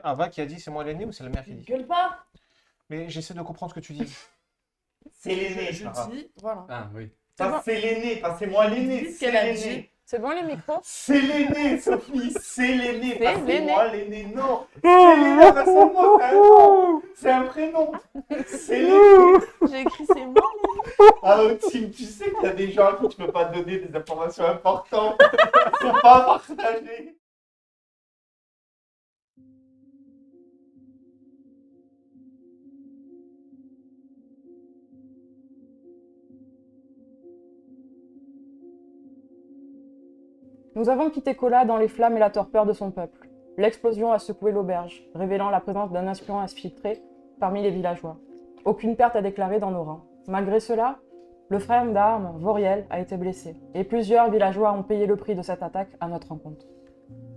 Ava qui a dit c'est moi l'aîné ou c'est la mère qui dit? Gueule pas. Mais j'essaie de comprendre ce que tu dis. C'est l'aîné, Je Sarah. dis, voilà. Ah oui. Pas c'est l'aîné, pas c'est moi l'aîné, Dis ce c'est qu'elle a l'aîné. dit. C'est bon les micros? C'est l'aîné, Sophie, c'est l'aîné, C'est pas c'est l'aîné. moi l'aîné, non. C'est l'aîné, pas c'est moi, c'est un nom. C'est un prénom. C'est l'aîné. J'ai écrit c'est moi. Ah, Tim, tu sais qu'il y a des gens à qui tu peux pas donner des informations importantes. Ils sont pas partagés. Nous avons quitté Kola dans les flammes et la torpeur de son peuple. L'explosion a secoué l'auberge, révélant la présence d'un espion infiltré parmi les villageois. Aucune perte à déclarer dans nos rangs. Malgré cela, le frère d'armes, Voriel, a été blessé, et plusieurs villageois ont payé le prix de cette attaque à notre rencontre.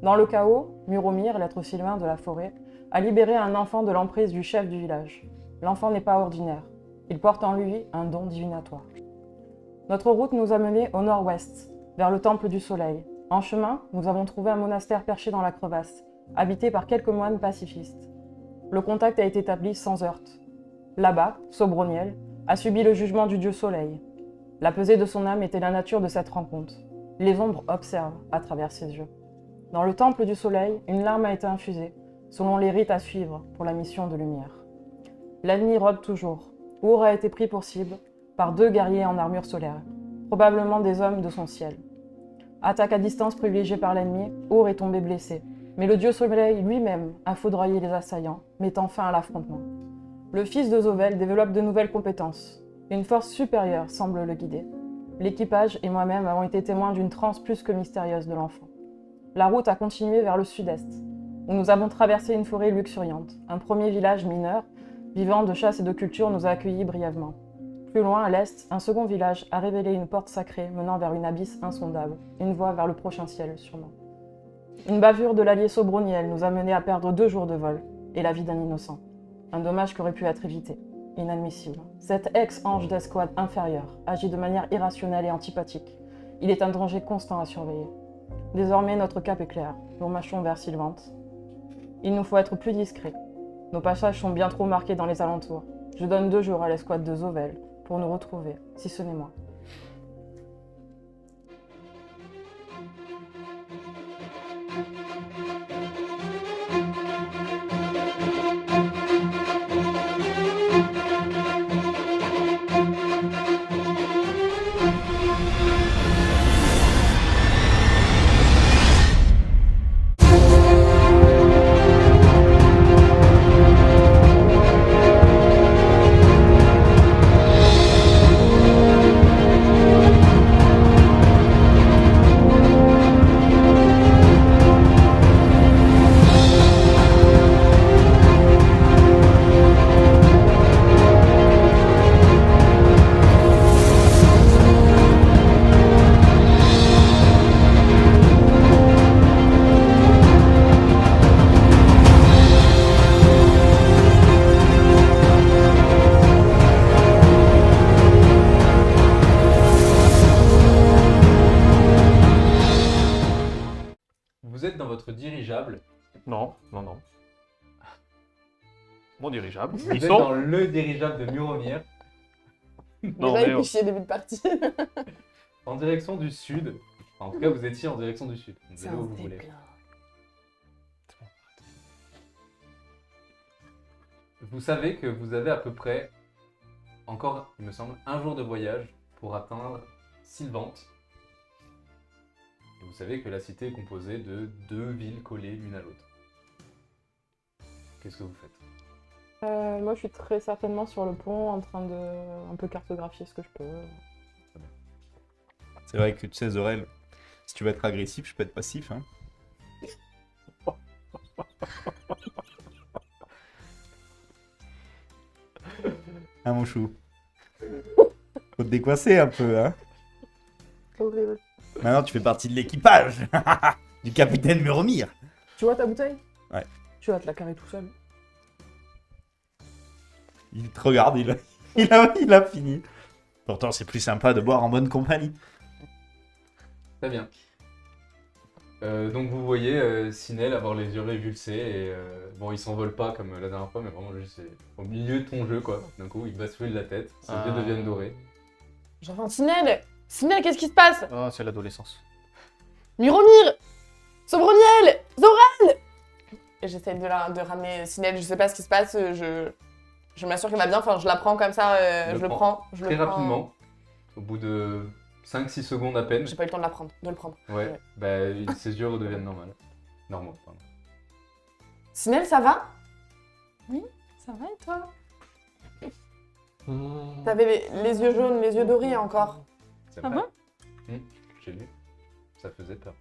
Dans le chaos, Muromir, l'être sylvain de la forêt, a libéré un enfant de l'emprise du chef du village. L'enfant n'est pas ordinaire. Il porte en lui un don divinatoire. Notre route nous a menés au nord-ouest, vers le Temple du Soleil. En chemin, nous avons trouvé un monastère perché dans la crevasse, habité par quelques moines pacifistes. Le contact a été établi sans heurte. Là-bas, Sobroniel a subi le jugement du dieu Soleil. La pesée de son âme était la nature de cette rencontre. Les ombres observent à travers ses yeux. Dans le Temple du Soleil, une larme a été infusée, selon les rites à suivre pour la mission de lumière. L'ennemi rôde toujours. Our a été pris pour cible par 2 guerriers en armure solaire, probablement des hommes de son ciel. Attaque à distance privilégiée par l'ennemi, Our est tombé blessé. Mais le dieu Soleil lui-même a foudroyé les assaillants, mettant fin à l'affrontement. Le fils de Zovel développe de nouvelles compétences. Une force supérieure semble le guider. L'équipage et moi-même avons été témoins d'une transe plus que mystérieuse de l'enfant. La route a continué vers le sud-est, où nous avons traversé une forêt luxuriante. Un premier village mineur, vivant de chasse et de culture, nous a accueillis brièvement. Plus loin, à l'est, un second village a révélé une porte sacrée menant vers une abysse insondable, une voie vers le prochain ciel, sûrement. Une bavure de l'allié Sobroniel nous a menés à perdre 2 jours de vol, et la vie d'un innocent. Un dommage qui aurait pu être évité. Inadmissible. Cet ex-ange d'escouade inférieur agit de manière irrationnelle et antipathique. Il est un danger constant à surveiller. Désormais, notre cap est clair. Nous marchons vers Sylvante. Il nous faut être plus discrets. Nos passages sont bien trop marqués dans les alentours. Je donne 2 jours à l'escouade de Zovel pour nous retrouver, si ce n'est moi. Vous êtes dans votre dirigeable. Non, non, non. Mon dirigeable. Vous Ils êtes sont. dans le dirigeable de Muromir, Non, Déjà, mais il fait chier début de partie. en direction du sud. Enfin, en tout cas, vous étiez en direction du sud. Vous C'est allez où un vous voulez. déclin. Vous savez que vous avez à peu près, encore, il me semble, 1 jour de voyage pour atteindre Sylvante. Et vous savez que la cité est composée de 2 villes collées l'une à l'autre. Qu'est-ce que vous faites? Moi, je suis très certainement sur le pont en train de un peu cartographier ce que je peux. C'est vrai que tu sais, Zorel, si tu veux être agressif, je peux être passif. Hein. Hein, mon chou? Faut te décoincer un peu, hein. Horrible. Maintenant, tu fais partie de l'équipage du capitaine Muromir. Tu vois ta bouteille? Ouais. Tu vas te la carrer tout seul. Il te regarde, il a fini. Pourtant, c'est plus sympa de boire en bonne compagnie. Très bien. Donc vous voyez Sinel avoir les yeux révulsés et bon il s'envole pas comme la dernière fois mais vraiment juste c'est au milieu de ton jeu quoi. D'un coup il bascule la tête, ses yeux deviennent dorés. J'entends Sinel. Sinel, qu'est-ce qui se passe? Oh, c'est l'adolescence. Muromir! Sobroniel! Zorel! Et j'essaie de ramener Sinel, je sais pas ce qui se passe, je m'assure qu'elle va bien, enfin je la prends comme ça, je le prends. Très rapidement, au bout de 5-6 secondes à peine. J'ai pas eu le temps de le prendre. Ouais, bah ses yeux redeviennent normaux. Pardon. Sinel, ça va? Ça va et toi? T'avais les yeux jaunes, les yeux dorés encore. C'est Ah vrai. bon J'ai vu. Ça faisait peur.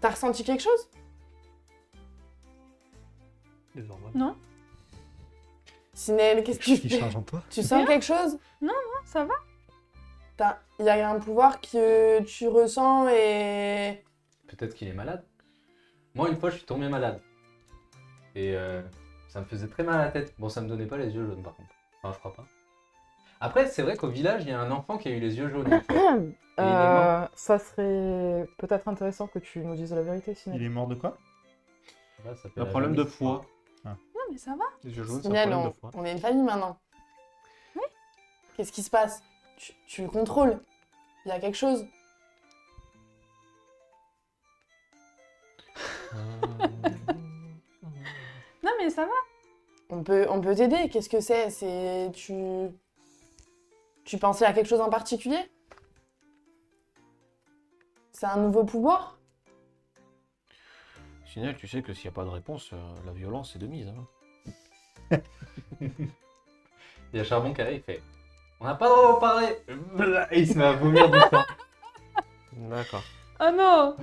T'as ressenti quelque chose? Non, Sinel, qu'est-ce que tu Qui fais? change en toi? Tu sens quelque chose? ça va. Il y a un pouvoir que tu ressens et... Peut-être qu'il est malade. Moi, une fois, je suis tombé malade. Et ça me faisait très mal à la tête. Bon, ça me donnait pas les yeux jaunes, par contre. Enfin, je crois pas. Après, c'est vrai qu'au village, il y a un enfant qui a eu les yeux jaunes. Une fois. Et il est mort. Ça serait peut-être intéressant que tu nous dises la vérité, Sinel. Il est mort de quoi? Là, ça fait Un la problème de jaunisse. foie. Non, mais ça va. Les yeux jaunes, c'est un Sinel, problème de foie. on est une famille maintenant. Oui. Qu'est-ce qui se passe? Tu le contrôles. Il y a quelque chose. Non, mais ça va. On peut t'aider. Qu'est-ce que c'est? Tu pensais à quelque chose en particulier? C'est un nouveau pouvoir? Sinel, tu sais que s'il n'y a pas de réponse, la violence c'est de mise. Hein. Il y a Charbon qui arrive, il fait on n'a pas le droit de parler. Et il se met à vomir du sang. D'accord. Oh non.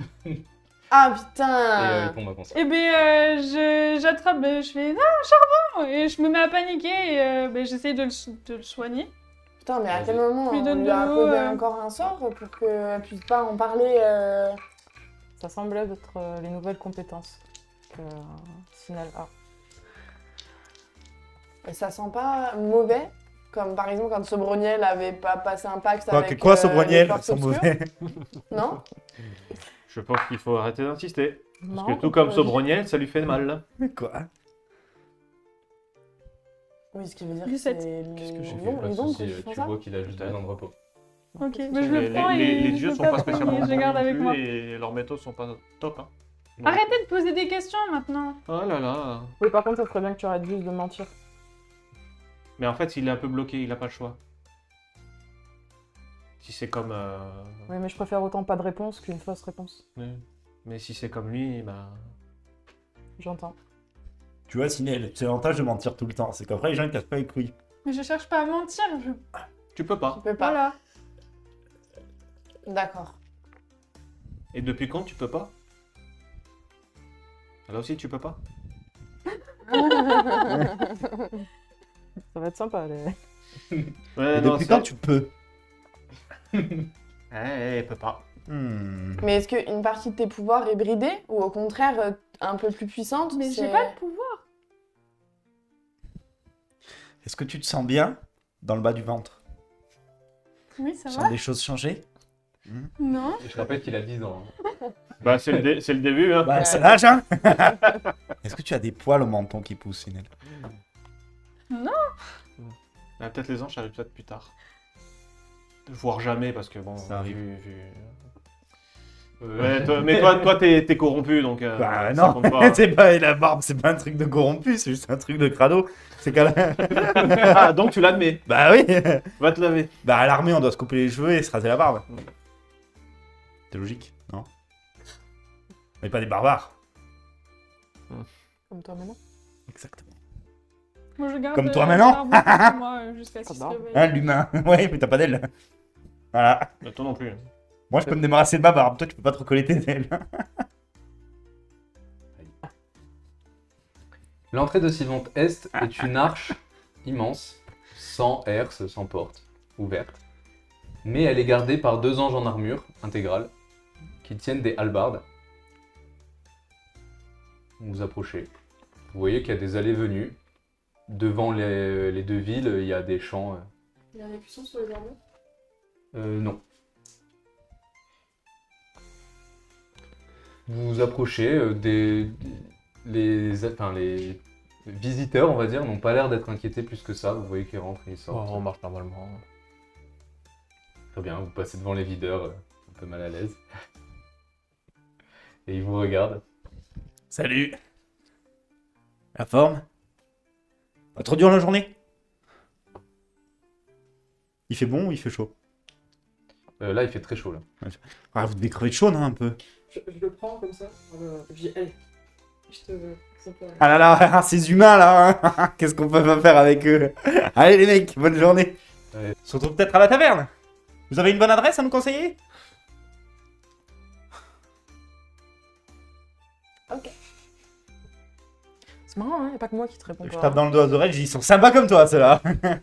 Ah Et putain! il tombe inconscient. Eh ben, j'attrape, je fais non, charbon, et je me mets à paniquer et j'essaye de le soigner. Putain, mais à Vas-y. quel moment Tu lui on donnes lui a de l'eau, imposé encore un sort pour qu'elle puisse pas en parler Ça semblait être les nouvelles compétences que Sinel a. Et ça sent pas mauvais? Comme par exemple quand Sobroniel avait pas passé un pacte Quoi, avec quoi les Sobroniel? forces Sans obscures? mauvais. Non? Je pense qu'il faut arrêter d'insister. Parce Marrant que tout que comme tu- Sobroniel, ça lui fait mal. Quoi? Oui, ce qui veut dire Du que sept. c'est Qu'est-ce que j'ai les fait Pas de ombres soucis, qui font tu ça? vois qu'il a juste besoin de repos. Ok, mais je le prends et les je dieux le sont pas passe spécialement et je les garde bons non avec plus moi. et leurs méthodes sont pas top. Hein. Donc- Arrêtez de poser des questions maintenant. Oh là là. Oui, par contre, ça serait bien que tu arrêtes juste de mentir. Mais en fait, il est un peu bloqué, il a pas le choix. Si c'est comme... Oui, mais je préfère autant pas de réponse qu'une fausse réponse. oui. Mais si c'est comme lui, bah... J'entends. Tu vois, Sinel, c'est l'avantage de mentir tout le temps. C'est qu'après, les gens ils cassent pas les couilles. Mais je cherche pas à mentir, Tu peux Tu pas. peux pas. Voilà. D'accord. Et depuis quand tu peux pas? Là aussi, tu peux pas? Ça va être sympa. Ouais, Et depuis quand tu peux? il peut pas. Mais est-ce qu'une partie de tes pouvoirs est bridée ou au contraire un peu plus puissante? Mais C'est- j'ai pas de pouvoir. Est-ce que tu te sens bien dans le bas du ventre? Oui, ça Tu va. sens des choses changer? Non. Et je rappelle qu'il a 10 ans. hein. Bah, c'est le début, hein. Bah, c'est l'âge, hein. Est-ce que tu as des poils au menton qui poussent, Sinel? Ah, peut-être les anges, ça arrive peut-être plus tard. Voire jamais, parce que bon... Ça arrive. Mais toi, t'es corrompu, donc... Bah ça non, compte pas. c'est pas la barbe, c'est pas un truc de corrompu, c'est juste un truc de crado. C'est qu'à la... Ah, donc tu l'admets. Bah oui. Va te laver. Bah à l'armée, on doit se couper les cheveux et se raser la barbe. C'est logique, non? Mais pas des barbares. Comme toi maintenant. Exactement. Moi, je garde. Comme toi maintenant. Charbon contre moi jusqu'à ce qu'il se barbe. réveille. Hein, l'humain. Ouais, mais t'as pas d'aile. Voilà. Mais toi non plus. Moi, je peux me débarrasser de ma barbe. Toi, tu peux pas te recoller tes ailes. L'entrée de Sylvante Est est une arche immense, sans herse, sans porte, ouverte. Mais elle est gardée par 2 anges en armure intégrale, qui tiennent des hallebardes. Vous approchez. Vous voyez qu'il y a des allées-venues. Devant les 2 villes, il y a des champs. Il y a des cuissons sur les armures? Non. Vous vous approchez, les visiteurs, on va dire, n'ont pas l'air d'être inquiétés plus que ça. Vous voyez qu'ils rentrent et ils Oh, sortent. on marche normalement. Très bien, vous passez devant les videurs, un peu mal à l'aise. Et ils vous regardent. Salut. La forme? Pas trop dur la journée? Il fait bon ou il fait chaud? Là, il fait très chaud, là. Ah, vous devez crever de chaud, non, un peu? Je le prends comme ça. Je dis, allez, je te. Ah là là, ces humains là, hein. Qu'est-ce qu'on peut pas faire avec eux? Allez les mecs, bonne journée. Ouais. On se retrouve peut-être à la taverne. Vous avez une bonne adresse à nous conseiller? C'est marrant, hein, y a pas que moi qui te réponds Je pas. tape dans le dos aux oreilles, je dis, ils sont sympas comme toi ceux-là. Ouais.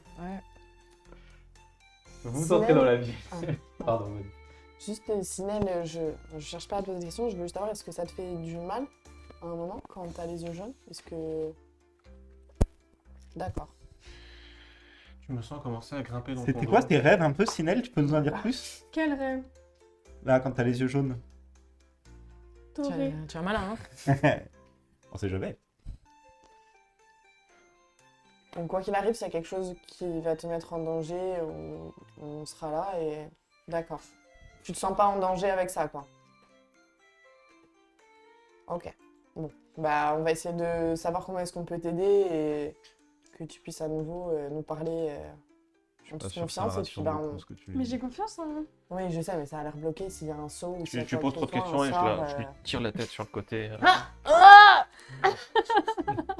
Vous Sinel. entrez dans la vie. Ah. Pardon, vas-y. Juste, Sinel, je cherche pas à te poser des questions, je veux juste savoir, est-ce que ça te fait du mal à un moment quand t'as les yeux jaunes? Est-ce que... D'accord. Je me sens commencer à grimper dans ton C'était dos. quoi tes rêves un peu, Sinel? Tu peux nous en dire plus? Quel rêve. Là, quand t'as les yeux jaunes. Doré. Tu es un malin, hein. On sait jamais. Donc quoi qu'il arrive, s'il y a quelque chose qui va te mettre en danger, on sera là et... D'accord. Tu te sens pas en danger avec ça, quoi. Ok. Bon. Bah, on va essayer de savoir comment est-ce qu'on peut t'aider et que tu puisses à nouveau nous parler en toute confiance. Et puis, bah, on... Mais j'ai confiance en... Oui, je sais, mais ça a l'air bloqué s'il y a un saut ou s'il y a Tu quoi poses que trop de ce soit, questions et un je sort, lui tire la tête sur le côté. Ah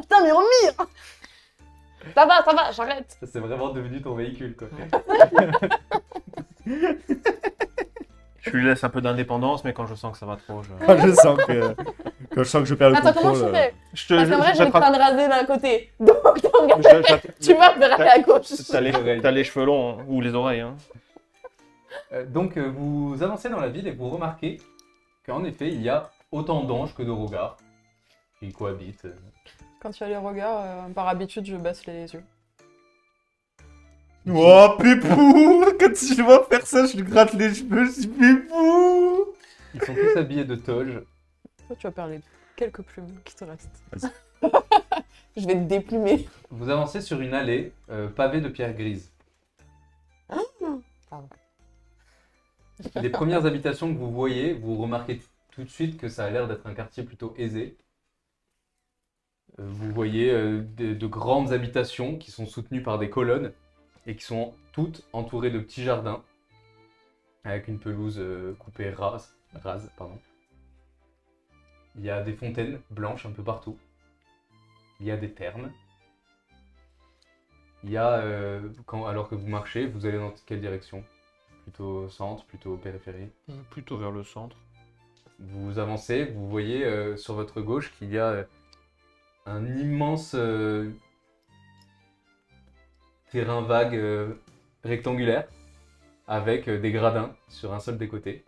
Putain, mais Romir ça va, j'arrête. Ça, c'est vraiment devenu ton véhicule, quoi. Je lui laisse un peu d'indépendance, mais quand je sens que ça va trop, je... Quand je sens que je perds le Attends, comment contrôle. je fais? Je te... Parce qu'en vrai, j'ai le j'attrape- crâne rasé d'un côté. Donc, je- tu vas me faire aller à gauche. T'as les cheveux longs, hein, ou les oreilles, hein. Donc, vous avancez dans la ville et vous remarquez qu'en effet, il y a autant d'anges que de rogards qui cohabitent. Quand il y a les regards, par habitude, je baisse les yeux. Oh, Pépou! Quand je vois faire ça, je lui gratte les cheveux, je dis Pépou! Ils sont tous habillés de toge. Toi, tu vas perdre les quelques plumes qui te restent. Je vais te déplumer. Vous avancez sur une allée pavée de pierres grises. Pardon. Les premières habitations que vous voyez, vous remarquez tout de suite que ça a l'air d'être un quartier plutôt aisé. Vous voyez de grandes habitations qui sont soutenues par des colonnes et qui sont toutes entourées de petits jardins avec une pelouse coupée rase. Il y a des fontaines blanches un peu partout. Il y a des thermes. Il y a, alors que vous marchez, vous allez dans quelle direction? Plutôt centre, plutôt périphérie? Plutôt vers le centre. Vous avancez, vous voyez sur votre gauche qu'il y a un immense terrain vague rectangulaire avec des gradins sur un seul des côtés.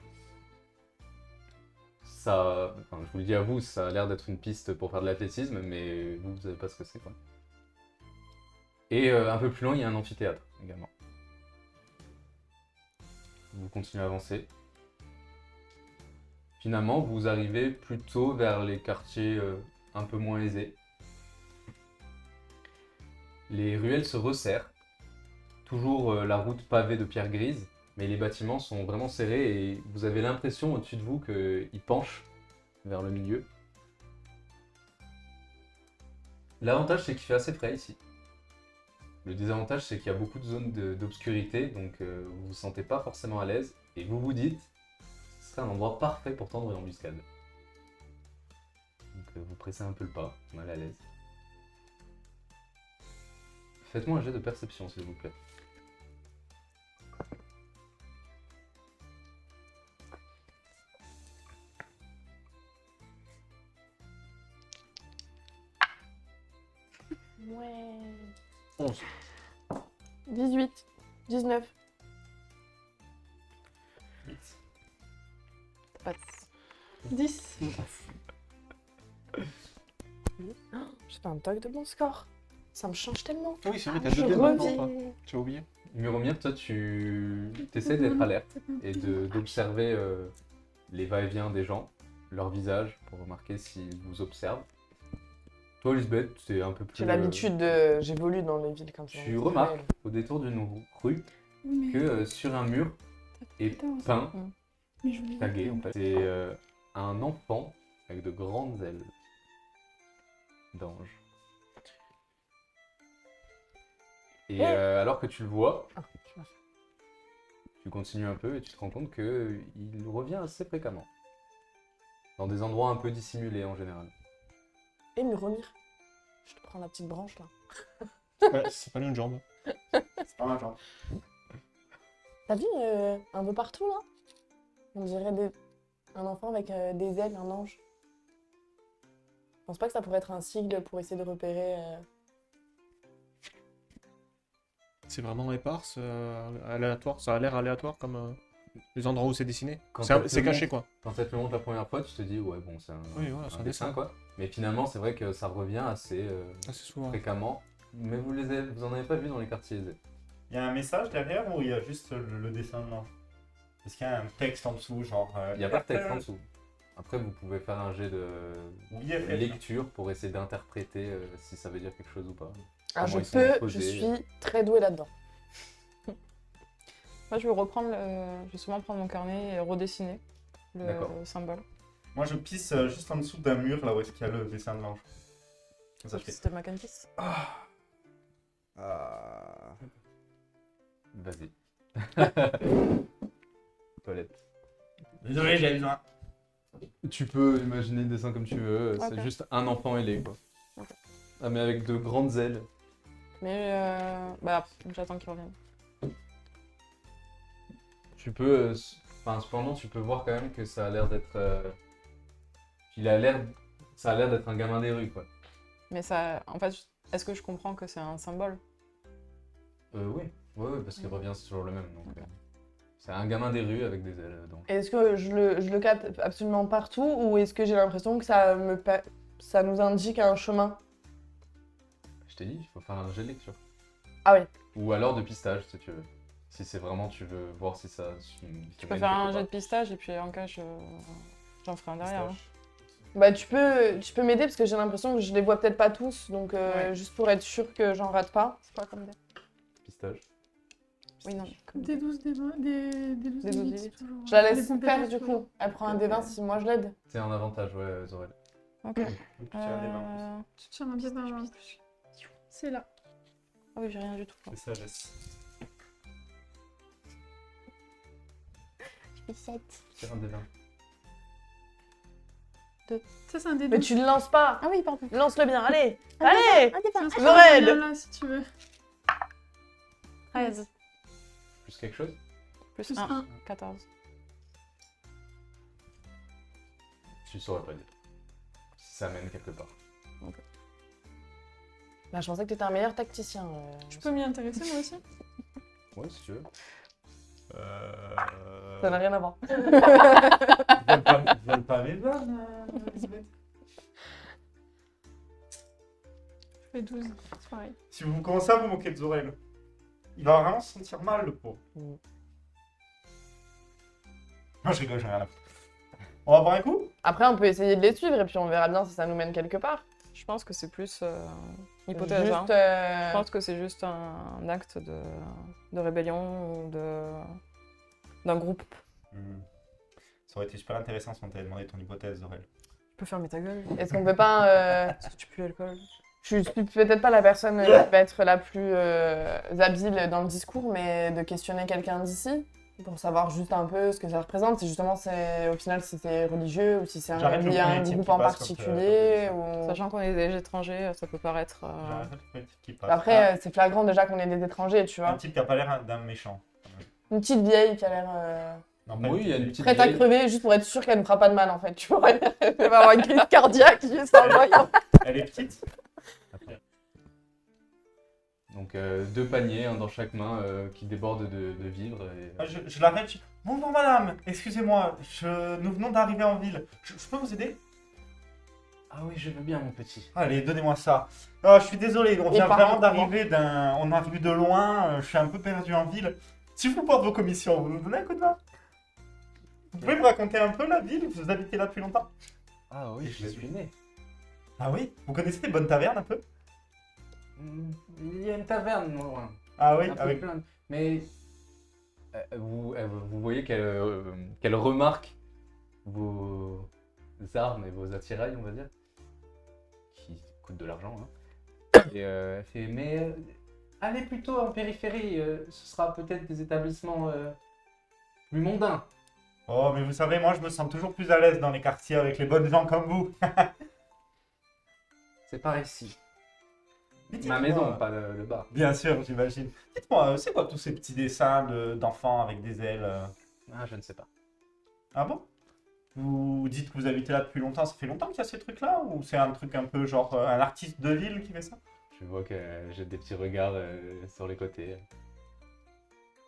Ça, enfin, je vous le dis à vous, ça a l'air d'être une piste pour faire de l'athlétisme, mais vous savez pas ce que c'est, quoi. Et un peu plus loin, il y a un amphithéâtre également. Vous continuez à avancer. Finalement, vous arrivez plutôt vers les quartiers un peu moins aisés. Les ruelles se resserrent. Toujours la route pavée de pierres grises, mais les bâtiments sont vraiment serrés et vous avez l'impression au-dessus de vous qu'ils penchent vers le milieu. L'avantage, c'est qu'il fait assez frais ici. Le désavantage, c'est qu'il y a beaucoup de zones d'obscurité, donc vous vous sentez pas forcément à l'aise et vous vous dites ce serait un endroit parfait pour tendre une embuscade. Donc vous pressez un peu le pas, mal à l'aise. Faites-moi un jet de perception, s'il vous plaît. Ouais. 11. 18. 19. Pas de- 10. J'ai pas un toc de bon score. Ça me change tellement. Oui, c'est vrai, t'as Je deux dés maintenant, revis. toi. Tu as oublié. Muromir, toi, tu essaies d'être alerte et d'observer les va-et-vient des gens. leur visage pour remarquer s'ils vous observent. Toi, Lisbeth, c'est un peu plus... J'ai l'habitude de. J'évolue dans les villes comme ça. Tu remarques au détour d'une rue que sur un mur est peint, tagué en fait, c'est un enfant avec de grandes ailes d'ange. Et alors que tu le vois, tu continues un peu et tu te rends compte qu'il revient assez fréquemment. Dans des endroits un peu dissimulés en général. Et Muromir, je te prends la petite branche là. Ouais, c'est pas une jambe. C'est pas mal, genre. T'as vu un peu partout là? On dirait un enfant avec des ailes, un ange. Je pense pas que ça pourrait être un sigle pour essayer de repérer. C'est vraiment éparse, aléatoire. Ça a l'air aléatoire comme les endroits où c'est dessiné. Quand C'est caché quoi. Quand elle te le montre la première fois, tu te dis, ouais, bon, c'est un, Oui, ouais, c'est un un dessin, dessin. quoi. Mais finalement, c'est vrai que ça revient assez Assez souvent. fréquemment. Mais vous en avez pas vu dans les quartiers aisés. Il y a un message derrière ou il y a juste le dessin de l'ange? Est-ce qu'il y a un texte en dessous, genre... Il n'y a pas de texte en dessous. Après, vous pouvez faire un jet de Oui, après. lecture pour essayer d'interpréter si ça veut dire quelque chose ou pas. Ah, Comment je ils sont peux, posés. je suis très douée là-dedans. Moi, je vais reprendre je vais souvent prendre mon carnet et redessiner D'accord. le symbole. Moi, je pisse juste en dessous d'un mur, là où est-ce qu'il y a le dessin de l'ange. Ça fait... C'était Macantis. Vas-y. Toilette. Désolé, j'ai besoin. Tu peux imaginer le dessin comme tu veux, Ok. c'est juste un enfant ailé, quoi. Ok. Ah, mais avec de grandes ailes. Mais j'attends qu'il revienne. Tu peux, cependant, tu peux voir quand même que ça a l'air d'être, ça a l'air d'être un gamin des rues, quoi. Mais ça, en fait, est-ce que je comprends que c'est un symbole? Oui, parce qu'il revient sur le même, donc. C'est un gamin des rues avec des ailes, donc. Est-ce que je le capte absolument partout ou est-ce que j'ai l'impression que ça nous indique un chemin? Je t'ai dit, il faut faire un jet de lecture. Ah oui. Ou alors de pistage, si tu veux. Si c'est vraiment, tu veux voir si ça. Tu peux faire un jet de pistage et puis en cas, j'en ferai un derrière. hein. Bah tu peux m'aider parce que j'ai l'impression que je les vois peut-être pas tous, donc Ouais. juste pour être sûr que j'en rate pas. C'est pas comme des... Pistage. Oui, non. Comme Des 12, des 20, des 12, Des 12, des 8, des c'est toujours- Je la les laisse compétences, faire du toujours. coup. Elle prend un D20 si moi je l'aide. C'est un avantage, ouais, Zorel. Ok. Tu tires des mains. Tu tires un pied d'un plus. C'est là. Ah oui, j'ai rien du tout. C'est sagesse. Je fais 7. Tire un des 20. Ça, c'est un des Mais 12. tu le lances pas. Ah oui, pardon. Lance-le bien, allez. Allez. C'est Zorel. là, si tu veux. 13. Plus quelque chose? Plus Plus 1. un. 14. Tu saurais pas dire. Si ça mène quelque part. Bah je pensais que t'étais un meilleur tacticien. Je peux m'y intéresser, moi aussi. Ouais, si tu veux. Ça n'a rien à voir. Ils veulent pas mes vannes, Elisabeth. Je fais 12. C'est pareil. Si vous commencez à vous moquer de Zorel, il va vraiment se sentir mal, le pauvre. Mm. Non, je rigole, j'ai rien à foutre. On va boire un coup? Après on peut essayer de les suivre et puis on verra bien si ça nous mène quelque part. Je pense que c'est plus hypothèse. hein. Juste, Je pense que c'est juste un acte de rébellion ou d'un groupe. Ça aurait été super intéressant si on t'avait demandé ton hypothèse, Zorel. Tu peux fermer ta gueule. Est-ce qu'on peut pas... Est-ce que tu pues l'alcool? Je suis peut-être pas la personne qui va être la plus habile dans le discours, mais de questionner quelqu'un d'ici pour savoir juste un peu ce que ça représente. Si justement, au final, si c'est religieux ou si c'est J'arrête le lié à un premier type groupe qui en passe particulier. quand Ou... Sachant qu'on est des étrangers, ça peut paraître... J'arrête le premier type qui passe. Après, c'est flagrant déjà qu'on est des étrangers, tu Un vois. type qui a pas l'air d'un méchant. Une petite vieille qui a l'air Non, pas Oui, il y a une petite prête à vieille. crever juste pour être sûre qu'elle ne fera pas de mal, en fait. Tu vois, elle va avoir une crise cardiaque juste en le voyant. Elle est petite. Donc 2 paniers, un dans chaque main, qui débordent de vivres. Et... Je l'arrête. Bonjour madame, excusez-moi, nous venons d'arriver en ville. Je peux vous aider? Ah oui, je veux bien, mon petit. Allez, donnez-moi ça. Ah, je suis désolé, on vient par vraiment contre, d'arriver on a vu de loin, je suis un peu perdu en ville. Si je vous porte vos commissions, vous nous donnez un coup de main? Vous pouvez me raconter un peu la ville? Vous habitez là depuis longtemps? Ah oui, je suis né. Ah oui? Vous connaissez des bonnes tavernes un peu? Il y a une taverne non loin. Ah oui, Un peu avec... plein de- Mais vous voyez qu'elle remarque vos armes et vos attirails, on va dire, qui coûtent de l'argent. Hein. Et elle fait, mais allez plutôt en périphérie, ce sera peut-être des établissements plus mondains. Oh, mais vous savez, moi, je me sens toujours plus à l'aise dans les quartiers avec les bonnes gens comme vous. C'est par ici. Mais Ma dites-moi- maison, pas le bar. Bien sûr, j'imagine. Dites-moi, c'est quoi tous ces petits dessins d'enfants avec des ailes Ah, je ne sais pas. Ah bon? Vous dites que vous habitez là depuis longtemps, ça fait longtemps qu'il y a ces trucs-là? Ou c'est un truc un peu genre un artiste de ville qui fait ça? Je vois que j'ai des petits regards sur les côtés.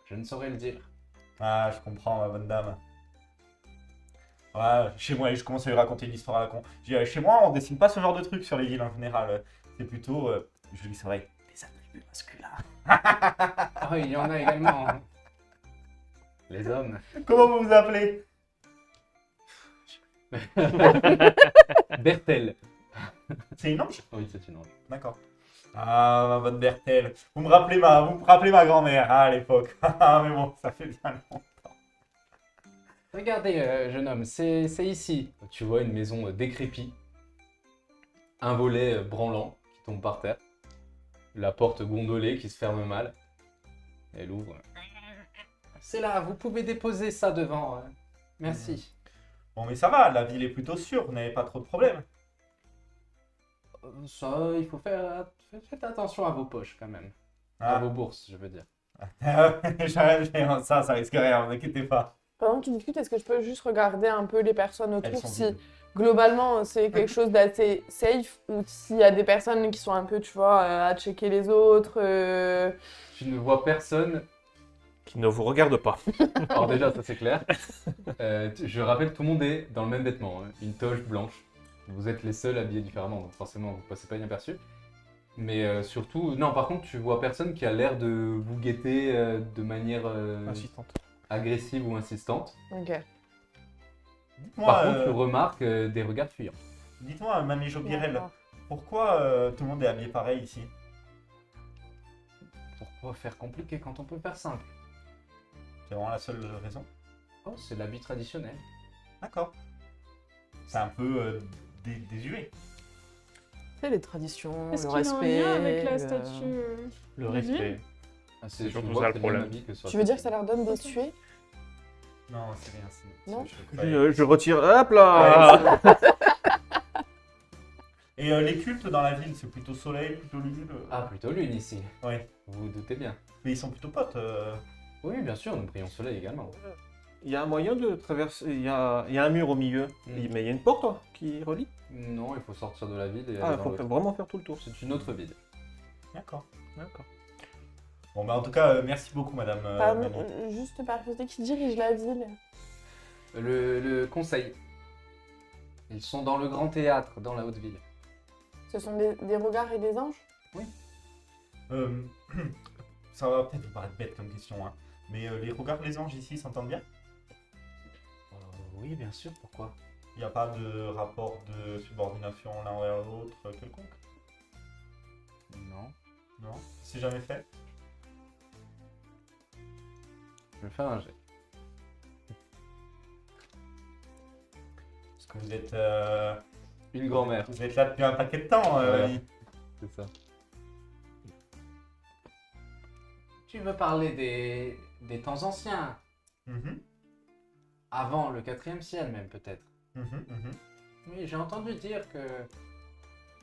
Je ne saurais le dire. Ah, je comprends, ma bonne dame. Ouais, chez moi, je commence à lui raconter une histoire à la con. Je dis, chez moi, on dessine pas ce genre de trucs sur les villes en général. C'est plutôt, je dis, c'est vrai, des attributs masculins. Ah oui, il y en a également. Hein. Les hommes. Comment vous vous appelez? Bertel. C'est une ange? Oui, c'est une ange. D'accord. Ah, ma bonne Bertel. Vous me rappelez ma grand-mère hein, à l'époque. Ah, mais bon, ça fait bien longtemps. Regardez, jeune homme, c'est ici. Tu vois une maison décrépite. Un volet branlant qui tombe par terre. La porte gondolée qui se ferme mal. Elle ouvre. C'est là, vous pouvez déposer ça devant. Merci. Bon, mais ça va, la ville est plutôt sûre, vous n'avez pas trop de problèmes. Ça, il faut faire... Faites attention à vos poches quand même. Ah. À vos bourses, je veux dire. ça risque rien, ne vous inquiétez pas. Pendant que tu discutes, est-ce que je peux juste regarder un peu les personnes Elles autour sont si vides. globalement c'est quelque chose d'assez safe ou s'il y a des personnes qui sont un peu, tu vois, à checker les autres Tu ne vois personne. Qui ne vous regarde pas. Alors déjà, ça c'est clair. Je rappelle, tout le monde est dans le même vêtement. Hein. Une toge blanche. Vous êtes les seuls habillés différemment, donc forcément vous passez pas inaperçu. Mais surtout, non, par contre, tu vois personne qui a l'air de vous guetter de manière Insistante. agressive ou insistante. Ok. Dites-moi, Par contre, tu remarques des regards fuyants. dites-moi, Mamie Jobirel, D'accord. pourquoi tout le monde est habillé pareil ici? Pourquoi faire compliqué quand on peut faire simple? C'est vraiment la seule raison? Oh, c'est l'habit traditionnel. D'accord. C'est un peu désuet. C'est les traditions, Est-ce le qu'il est en respect. lien avec la le- statue Le de respect. ville Ah, C'est tu surtout vois ça, que le c'est bien problème. habillé que sur Tu la veux dire que ça statue. leur donne des tués? Non, c'est rien. c'est- Non. je croyais. Je retire. Hop là. Et les cultes dans la ville, c'est plutôt soleil, plutôt lune? Ah, plutôt lune ici. Ouais. Vous vous doutez bien. Mais ils sont plutôt potes. Oui, bien sûr, nous prions soleil également. Il y a un moyen de traverser. Il y a un mur au milieu. Mais il y a une porte qui relie. Non, il faut sortir de la ville et Ah, aller il dans faut l'autre. vraiment faire tout le tour. C'est une autre ville. D'accord. D'accord. Bon, bah en tout cas, merci beaucoup, madame. Pardon, Mamie. juste par curiosité, qui dirige la ville? Le conseil. Ils sont dans le grand théâtre, dans la haute ville. Ce sont des regards et des anges? Euh, ça va peut-être vous paraître bête comme question, hein. Mais les regards des anges ici s'entendent bien? Oui, bien sûr, pourquoi? Il n'y a pas de rapport de subordination l'un envers l'autre quelconque? Non. Non? C'est jamais fait? Je vais faire un jet. Parce que vous êtes, Une grand-mère. vous êtes là depuis un paquet de temps. Ouais. C'est ça. Tu veux parler des temps anciens, Mhm, avant le 4e ciel même peut-être. mhm, mhm. Oui, j'ai entendu dire que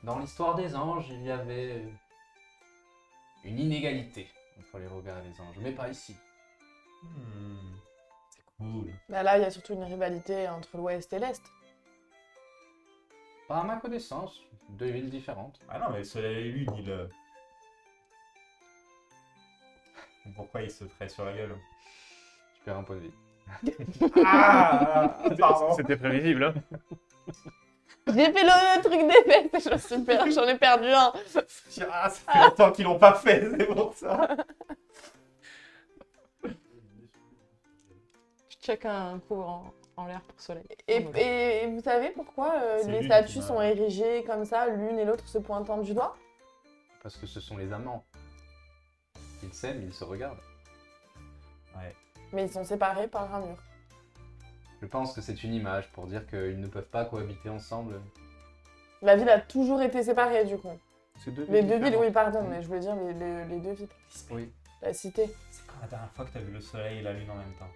dans l'histoire des anges, il y avait une inégalité entre les regards et les anges, mais pas ici. C'est cool. Bah là, il y a surtout une rivalité entre l'Ouest et l'Est. Pas à ma connaissance, deux villes différentes. Ah non, mais le soleil et lune, il... Pourquoi il se ferait sur la gueule? Tu perds un point de vie. Pardon. C'était prévisible, hein. J'ai fait le truc d'effet, j'en ai perdu un. Ah, ça fait longtemps qu'ils l'ont pas fait, c'est pour ça. Je check un coup en en l'air pour soleil. Et vous savez pourquoi C'est les lui statues qui m'a- sont érigées comme ça, l'une et l'autre se pointant du doigt? Parce que ce sont les amants. Ils s'aiment, ils se regardent. Mais ils sont séparés par un mur. Je pense que c'est une image pour dire qu'ils ne peuvent pas cohabiter ensemble. La ville a toujours été séparée du coup. C'est deux Les deux villes, différentes. oui, pardon, mais je voulais dire les deux villes. Oui. La cité. C'est quand la dernière fois que t'as vu le soleil et la lune en même temps?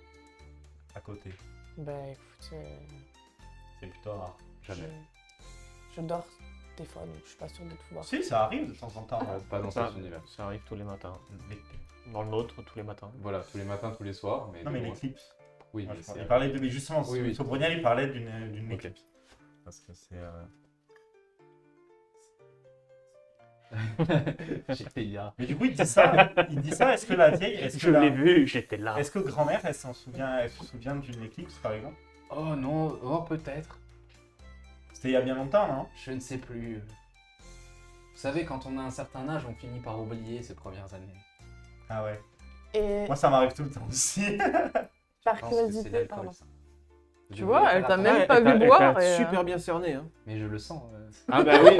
À côté. Bah écoute, C'est plutôt rare. Jamais. je dors des fois, donc je suis pas sûre de tout voir. Si, ça arrive de temps en temps. Pas dans Ça, cet univers. ça arrive tous les matins. L'été. Dans le nôtre, tous les matins. Voilà, tous les matins, tous les soirs. Mais Non, mais de loin. l'éclipse. Oui, Moi, mais je parle- c'est. il parlait de. Mais justement, Oui, oui. Sobronial, il parlait d'une Ok. éclipse. Parce que c'est. J'étais hier. Mais du coup, il dit ça. Est-ce que la vieille. vu, j'étais là. Est-ce que grand-mère, elle se souvient d'une éclipse, par exemple? Oh non, oh peut-être. C'était il y a bien longtemps, non? Je ne sais plus. Vous savez, quand on a un certain âge, on finit par oublier ses premières années. Ah ouais. Et Moi, ça m'arrive tout le temps aussi. par Je pense que c'est curiosité, l'alcool, pardon. ça. Tu Je vois, voulais elle pas t'a la même faire, pas vu boire. et, super bien cerné. Hein. Mais je le sens. Ah bah oui.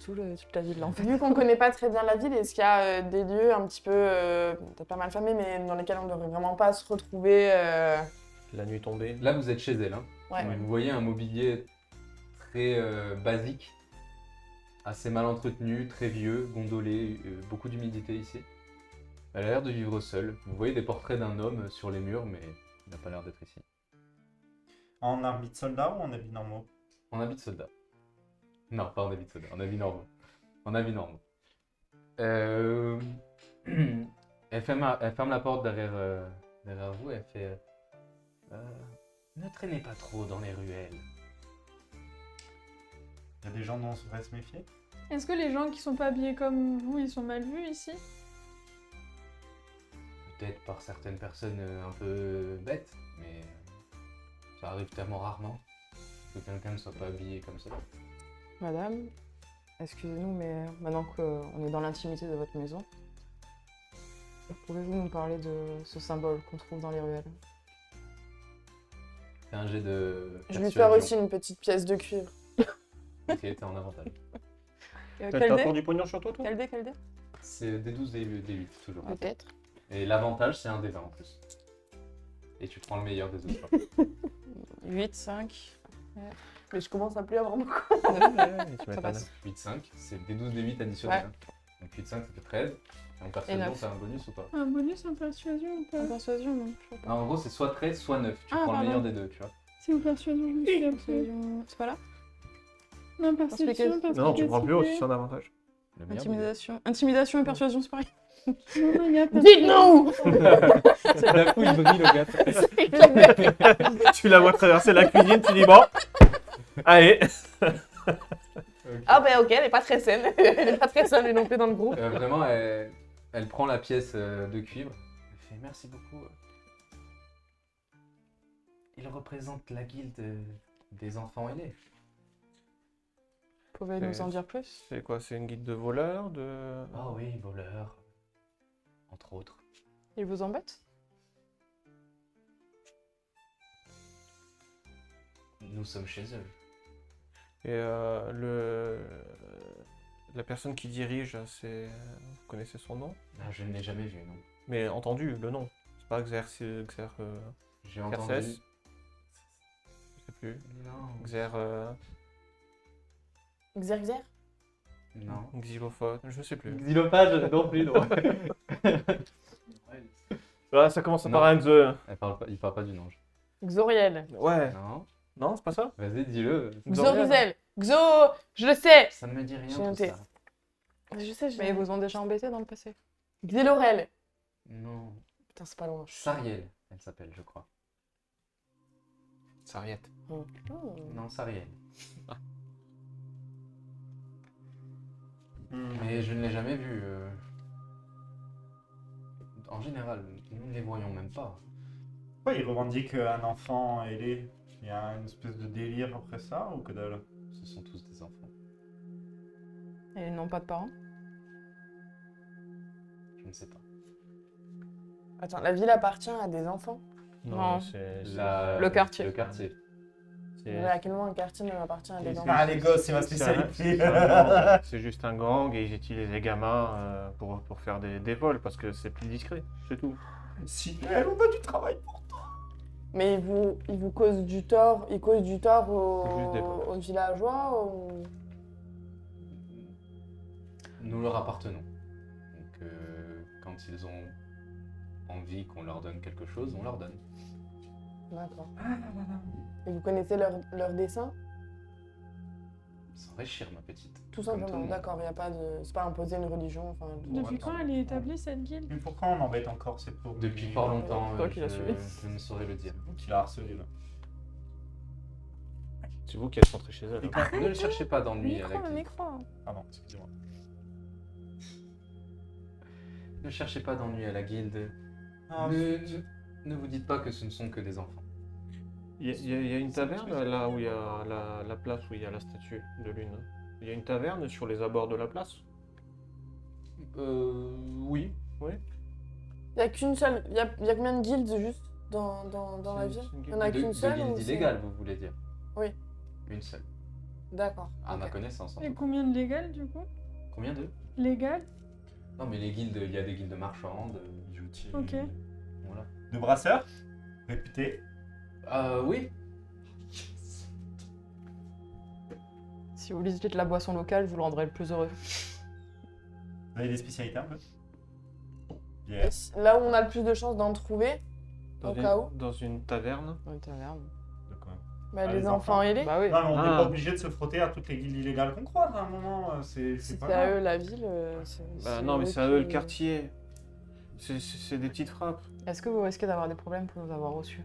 Toute la ville, en fait. Vu qu'on connaît pas très bien la ville, est-ce qu'il y a des lieux un petit peu, peut-être pas mal fermés, mais dans lesquels on ne devrait vraiment pas se retrouver La nuit tombée. Là, vous êtes chez elle. Hein. Ouais. Vous voyez un mobilier très basique, assez mal entretenu, très vieux, gondolé, beaucoup d'humidité ici. Elle a l'air de vivre seule. Vous voyez des portraits d'un homme sur les murs, mais il n'a pas l'air d'être ici. En habit de soldat ou en habit normaux? En habit de soldat. Non, pas en habit de soldat, en habit normaux. En habit normaux. Elle ferme la porte derrière vous et elle fait ne traînez pas trop dans les ruelles. Il y a des gens dont on devrait se méfier? Est-ce que les gens qui sont pas habillés comme vous, ils sont mal vus ici? Peut-être par certaines personnes un peu bêtes, mais ça arrive tellement rarement que quelqu'un ne soit pas habillé comme ça. Madame, excusez-nous, mais maintenant qu'on est dans l'intimité de votre maison, pouvez-vous nous parler de ce symbole qu'on trouve dans les ruelles? Fais un jet de. Je lui persuasion. sors aussi une petite pièce de cuivre. Ok, t'es en avantage. T'as Quel encore dé? du pognon sur toi, toi? Quel dé? C'est des 12, des 8 toujours. Peut-être. Et l'avantage, c'est un des 20 en plus. Et tu prends le meilleur des autres. 8, 5. Mais je commence à plus avoir beaucoup. Ça passe. 8, 5, c'est des 12, des 8 additionnels. Ouais. Hein. Donc 8, 5, ça fait 13. Et en persuasion, neuf. t'as un bonus ou pas? Un bonus en persuasion ou pas? En persuasion, non, je sais pas. Non, en gros, c'est soit 13, soit 9. Tu Ah, prends pardon. le meilleur des deux, tu vois. C'est en persuasion, je me suis appelée. Persuasion. C'est pas là? Non, perception, Perspicacité. Non, tu prends plus haut si perspicacité. c'est un avantage. Le meilleur des deux. Intimidation et persuasion, c'est pareil. Non, non, il y a pas. Dites-nous C'est la fouille brille au gars. Tu la vois traverser la cuisine, tu dis bon. Allez. Ah bah ok, elle est pas très saine. Elle est pas très saine non plus dans le groupe. Vraiment, elle prend la pièce de cuivre. Elle fait merci beaucoup. Il représente la guilde des enfants aînés. Pouvez-vous nous en dire plus? C'est quoi? C'est une guide de voleurs de... Oh oui, voleur. Entre autres. Il vous embête? Nous sommes chez eux. Et la personne qui dirige, c'est... Vous connaissez son nom? Ah, je ne l'ai jamais vu, non. Mais entendu, le nom. C'est pas Xer... J'ai entendu. Xerxes? Je sais plus. Non. Xer... Xerxer. Non. Xylophone, je sais plus. Xylophage non plus, non. Voilà, ça commence Non. par un Xe. Il parle pas du nom. Xoriel. Ouais. Non. Non, c'est pas ça? Vas-y, dis-le. Xorizel. Xo. Je le sais. Ça ne me dit rien J'ai tout noté. ça. Je sais, Mais ils vous ont déjà embêté dans le passé. Xélorel. Non. Putain, c'est pas loin. Sariel, elle s'appelle, je crois. Sarriette. Oh. Non, Sariel. Hmm. Mais je ne l'ai jamais vu. En général, nous ne les voyons même pas. Pourquoi il revendique un enfant ailé? Il y a une espèce de délire après ça ou que dalle? Ce sont tous des enfants. Et ils n'ont pas de parents? Je ne sais pas. Attends, la ville appartient à des enfants? Non. Le quartier. Le quartier. c'est- À quel moment un quartier même appartient à des c'est- gens Ah, les gosses, c'est ma c'est spécialité. un gang. C'est juste un gang et ils utilisent les gamins pour faire des vols parce que c'est plus discret, c'est tout. Si, on a du travail. Mais ils vous causent du tort, ils causent du tort Juste des vols. aux villageois ou... Nous leur appartenons. Donc, quand ils ont envie qu'on leur donne quelque chose, on leur donne. D'accord. Et vous connaissez leur dessin? S'enrichir, ma petite. Tout Comme tout le simplement, monde. d'accord, il y a pas de... C'est pas imposer une religion, enfin... Depuis quand elle est établie, cette guilde? Mais pourquoi on embête encore ces pauvres Depuis gens pas longtemps, Toi qui l'as suivi. je ne saurais le dire. Qui l'a harcelé là. C'est vous qui êtes rentré chez elle. hein. Ne cherchez pas d'ennui à la Micro, guilde. micro. Pardon, excusez-moi. Ne cherchez pas d'ennui à la guilde. Ah, Ne vous dites pas que ce ne sont que des enfants. Il y a une taverne là où il y a la place où il y a la statue de Lune. Il y a une taverne sur les abords de la place. Oui. Il y a qu'une seule... Il y a combien de guildes juste dans la ville? Il y en a De qu'une seule guilde ou c'est- illégale, vous voulez dire? Oui. Une seule. D'accord. À ma ok. connaissance. en Et tout cas. combien de légales, du coup? Combien de? Légal? Non, mais les guildes, il y a des guildes marchandes. Bijoutier. Ok. Voilà. De brasseurs, réputés. Oui. Si vous visitez de la boisson locale, je vous le rendrai le plus heureux. Vous avez des spécialités un peu? Et Yes. là où on a le plus de chances d'en trouver, au cas où, Dans une taverne. Dans une taverne. D'accord. bah, Ah, les les enfants enfants. ailés. Bah oui. Non, mais on n'est Ah. pas obligé de se frotter à toutes les guildes illégales qu'on croise à un moment. C'est Si pas c'est à grave. eux la ville, Bah non, mais c'est à eux le qui- quartier. C'est des petites frappes. Est-ce que vous risquez d'avoir des problèmes pour nous avoir reçus?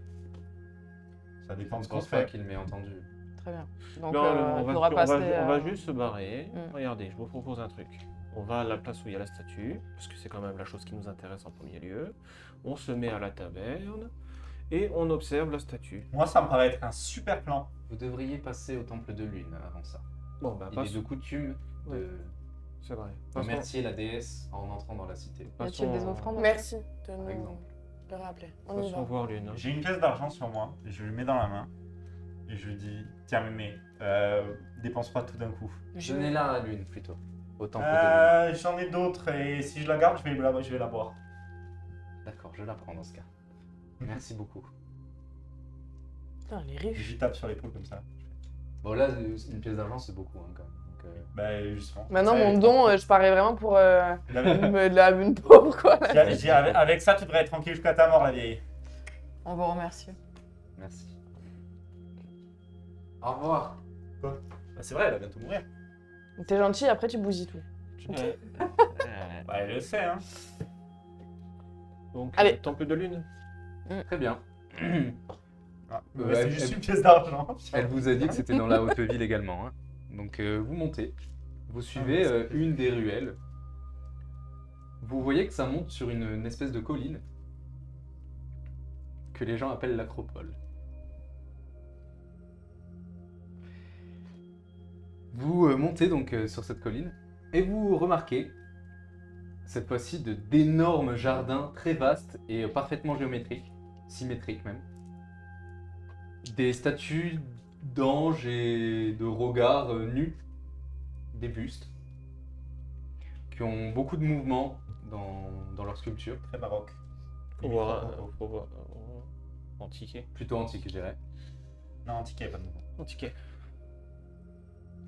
Ça dépend de Je ce qu'on pense pas fait. qu'il m'ait entendu. Très bien. Donc, Non, il on faudra passer. va juste se barrer. Mm. Regardez, je vous propose un truc. On va à la place où il y a la statue, parce que c'est quand même la chose qui nous intéresse en premier lieu. On se met à la taverne et on observe la statue. Moi, ça me paraît être un super plan. Vous devriez passer au temple de lune avant ça. Bon, bah, Il est de coutume Ouais. de c'est vrai. Passons- remercier la déesse en entrant dans la cité. Y a-t-il des offrandes? Merci de nous exemple. le rappeler. On y Passons va. voir Lune. J'ai une pièce d'argent sur moi et je lui mets dans la main. Et je lui dis, tiens, mémé, dépense pas tout d'un coup. Donnez-la à la lune plutôt. Au temple de lune. J'en ai d'autres et si je la garde, je vais la boire. D'accord, je la prends dans ce cas. Merci beaucoup. Putain, elle est Je riche. lui tape sur l'épaule comme ça. Bon là, une pièce d'argent c'est beaucoup hein, quand même. Donc, Bah, justement. Maintenant, Ça, mon don, je parais vraiment pour La- une pauvre, quoi. avec ça, tu devrais être tranquille jusqu'à ta mort, la vieille. On vous remercie. merci. Au revoir. Bah, c'est vrai, elle va bientôt mourir. T'es gentil, après tu bousilles tout. Bah, elle le sait, hein. Donc, Allez. temple de Lune. Très bien. Ouais, c'est elle- juste elle- une pièce d'argent. Elle vous a dit que c'était dans la haute ville également. Hein. Donc vous montez, vous suivez une des ruelles. Vous voyez que ça monte sur une espèce de colline que les gens appellent l'acropole. Vous montez donc sur cette colline et vous remarquez cette fois-ci d'énormes jardins très vastes et parfaitement géométriques, symétriques même. Des statues d'anges et de rogards nus, des bustes, qui ont beaucoup de mouvements dans leur sculpture, Très baroque. Faut voir. Antiqué. plutôt antiques je dirais. Non, antiqué, pas de mouvement. Antiqué.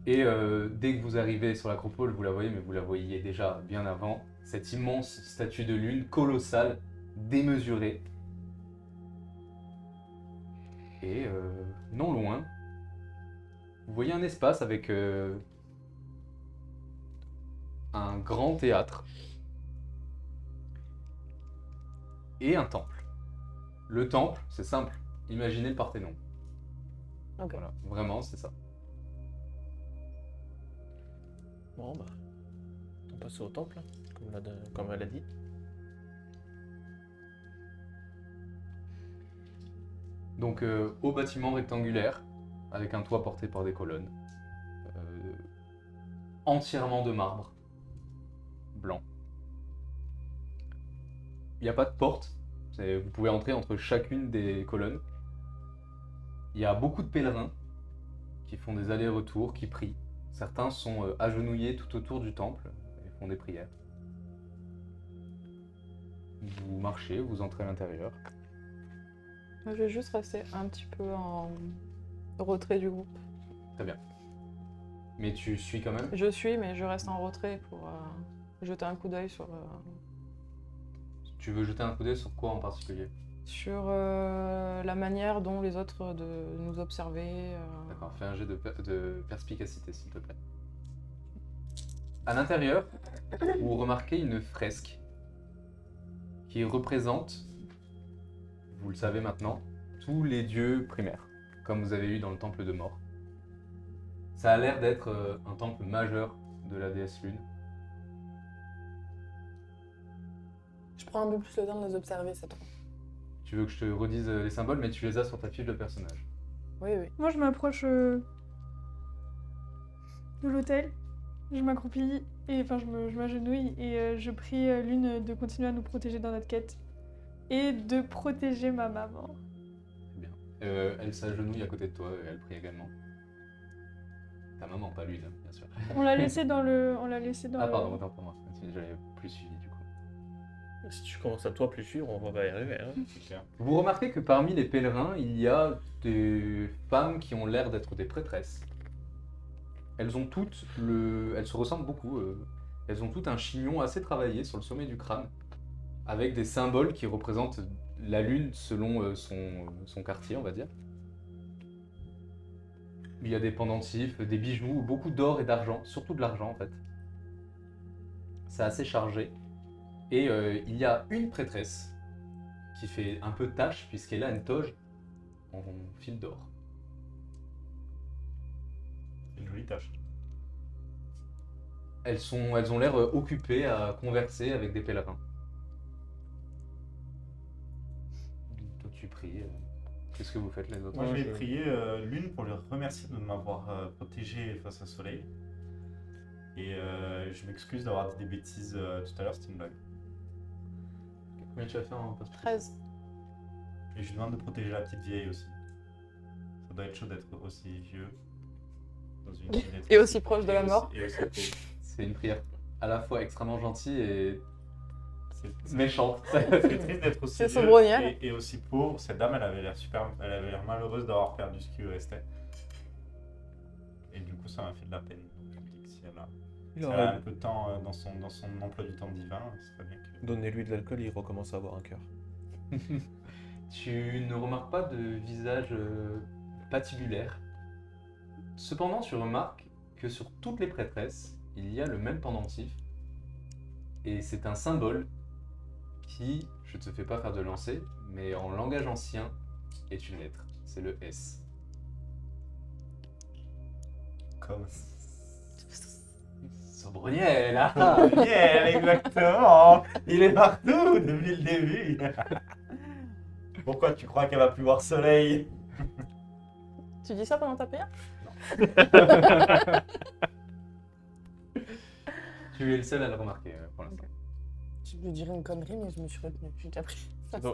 Et dès que vous arrivez sur l'acropole, vous la voyez, mais vous la voyiez déjà bien avant, cette immense statue de lune, colossale, démesurée. Et non loin, vous voyez un espace avec un grand théâtre et un temple. Le temple, c'est simple, imaginez le Parthénon. Ok. Voilà, vraiment, c'est ça. Bon, bah. On passe au temple, hein, comme elle a dit. Donc, haut bâtiment rectangulaire, avec un toit porté par des colonnes, entièrement de marbre blanc. Il n'y a pas de porte, Vous pouvez entrer entre chacune des colonnes. Il y a beaucoup de pèlerins qui font des allers-retours, qui prient. Certains sont agenouillés tout autour du temple et font des prières. Vous marchez, vous entrez à l'intérieur. Moi, je vais juste rester un petit peu en retrait du groupe. Très bien. Mais tu suis quand même? Je suis, mais je reste en retrait pour jeter un coup d'œil Tu veux jeter un coup d'œil sur quoi en particulier? sur la manière dont les autres de nous observer. D'accord, fais un jet de perspicacité s'il te plaît. À l'intérieur, vous remarquez une fresque qui représente, vous le savez maintenant, tous les dieux primaires, comme vous avez eu dans le temple de mort. Ça a l'air d'être un temple majeur de la déesse Lune. Je prends un peu plus le temps de les observer cette fois. Tu veux que je te redise les symboles, mais tu les as sur ta fiche de personnage. Oui, oui. Moi, je m'approche de l'hôtel. Je m'accroupis, et enfin, je m'agenouille et je prie Lune de continuer à nous protéger dans notre quête et de protéger ma maman. Bien. Elle s'agenouille à côté de toi et elle prie également. Ta maman, pas Lune, bien sûr. On l'a laissé dans le. On l'a laissé dans Ah le. pardon, autant pour moi. J'avais plus suivi du coup. Si tu commences à toi plus suivre, on va pas y arriver. Hein. C'est clair. Vous remarquez que parmi les pèlerins, il y a des femmes qui ont l'air d'être des prêtresses. Elles ont toutes elles se ressemblent beaucoup. Elles ont toutes un chignon assez travaillé sur le sommet du crâne, avec des symboles qui représentent la lune selon son quartier, on va dire. Il y a des pendentifs, des bijoux, beaucoup d'or et d'argent, surtout de l'argent en fait. C'est assez chargé. Et il y a une prêtresse qui fait un peu tache puisqu'elle a une toge en fil d'or. C'est une jolie tâche. Elles ont l'air occupées à converser avec des pèlerins. Toi tu pries. Qu'est-ce que vous faites les autres? Moi, je vais prier Lune pour lui remercier de m'avoir protégé face au soleil. Et je m'excuse d'avoir dit des bêtises tout à l'heure, c'était une blague. Combien tu as fait en post 13. Et je lui demande de protéger la petite vieille aussi. Ça doit être chaud d'être aussi vieux. Dans une ville Et aussi proche de la mort. Et aussi pauvre. C'est une prière à la fois extrêmement gentille et C'est méchante. c'est triste d'être aussi C'est vieux Sobroniel. et aussi pauvre. Cette dame, elle avait l'air malheureuse d'avoir perdu ce qui lui restait. Et du coup, ça m'a fait de la peine. Donc, je me dis que si elle a un peu de temps dans son emploi du temps divin, ce serait bien que... Donnez-lui de l'alcool, il recommence à avoir un cœur. Tu ne remarques pas de visage patibulaire. Cependant, tu remarques que sur toutes les prêtresses, il y a le même pendentif. Et c'est un symbole qui, je ne te fais pas faire de lancer, mais en langage ancien, est une lettre. C'est le S. Comme... Sobroniel, hein. Yeah, exactement. Il est partout depuis le début. Pourquoi tu crois qu'elle va plus voir soleil? Tu dis ça pendant ta prière? Tu es le seul à le remarquer pour l'instant. Je lui dirais une connerie, mais je me suis retenue. J'ai déjà pris.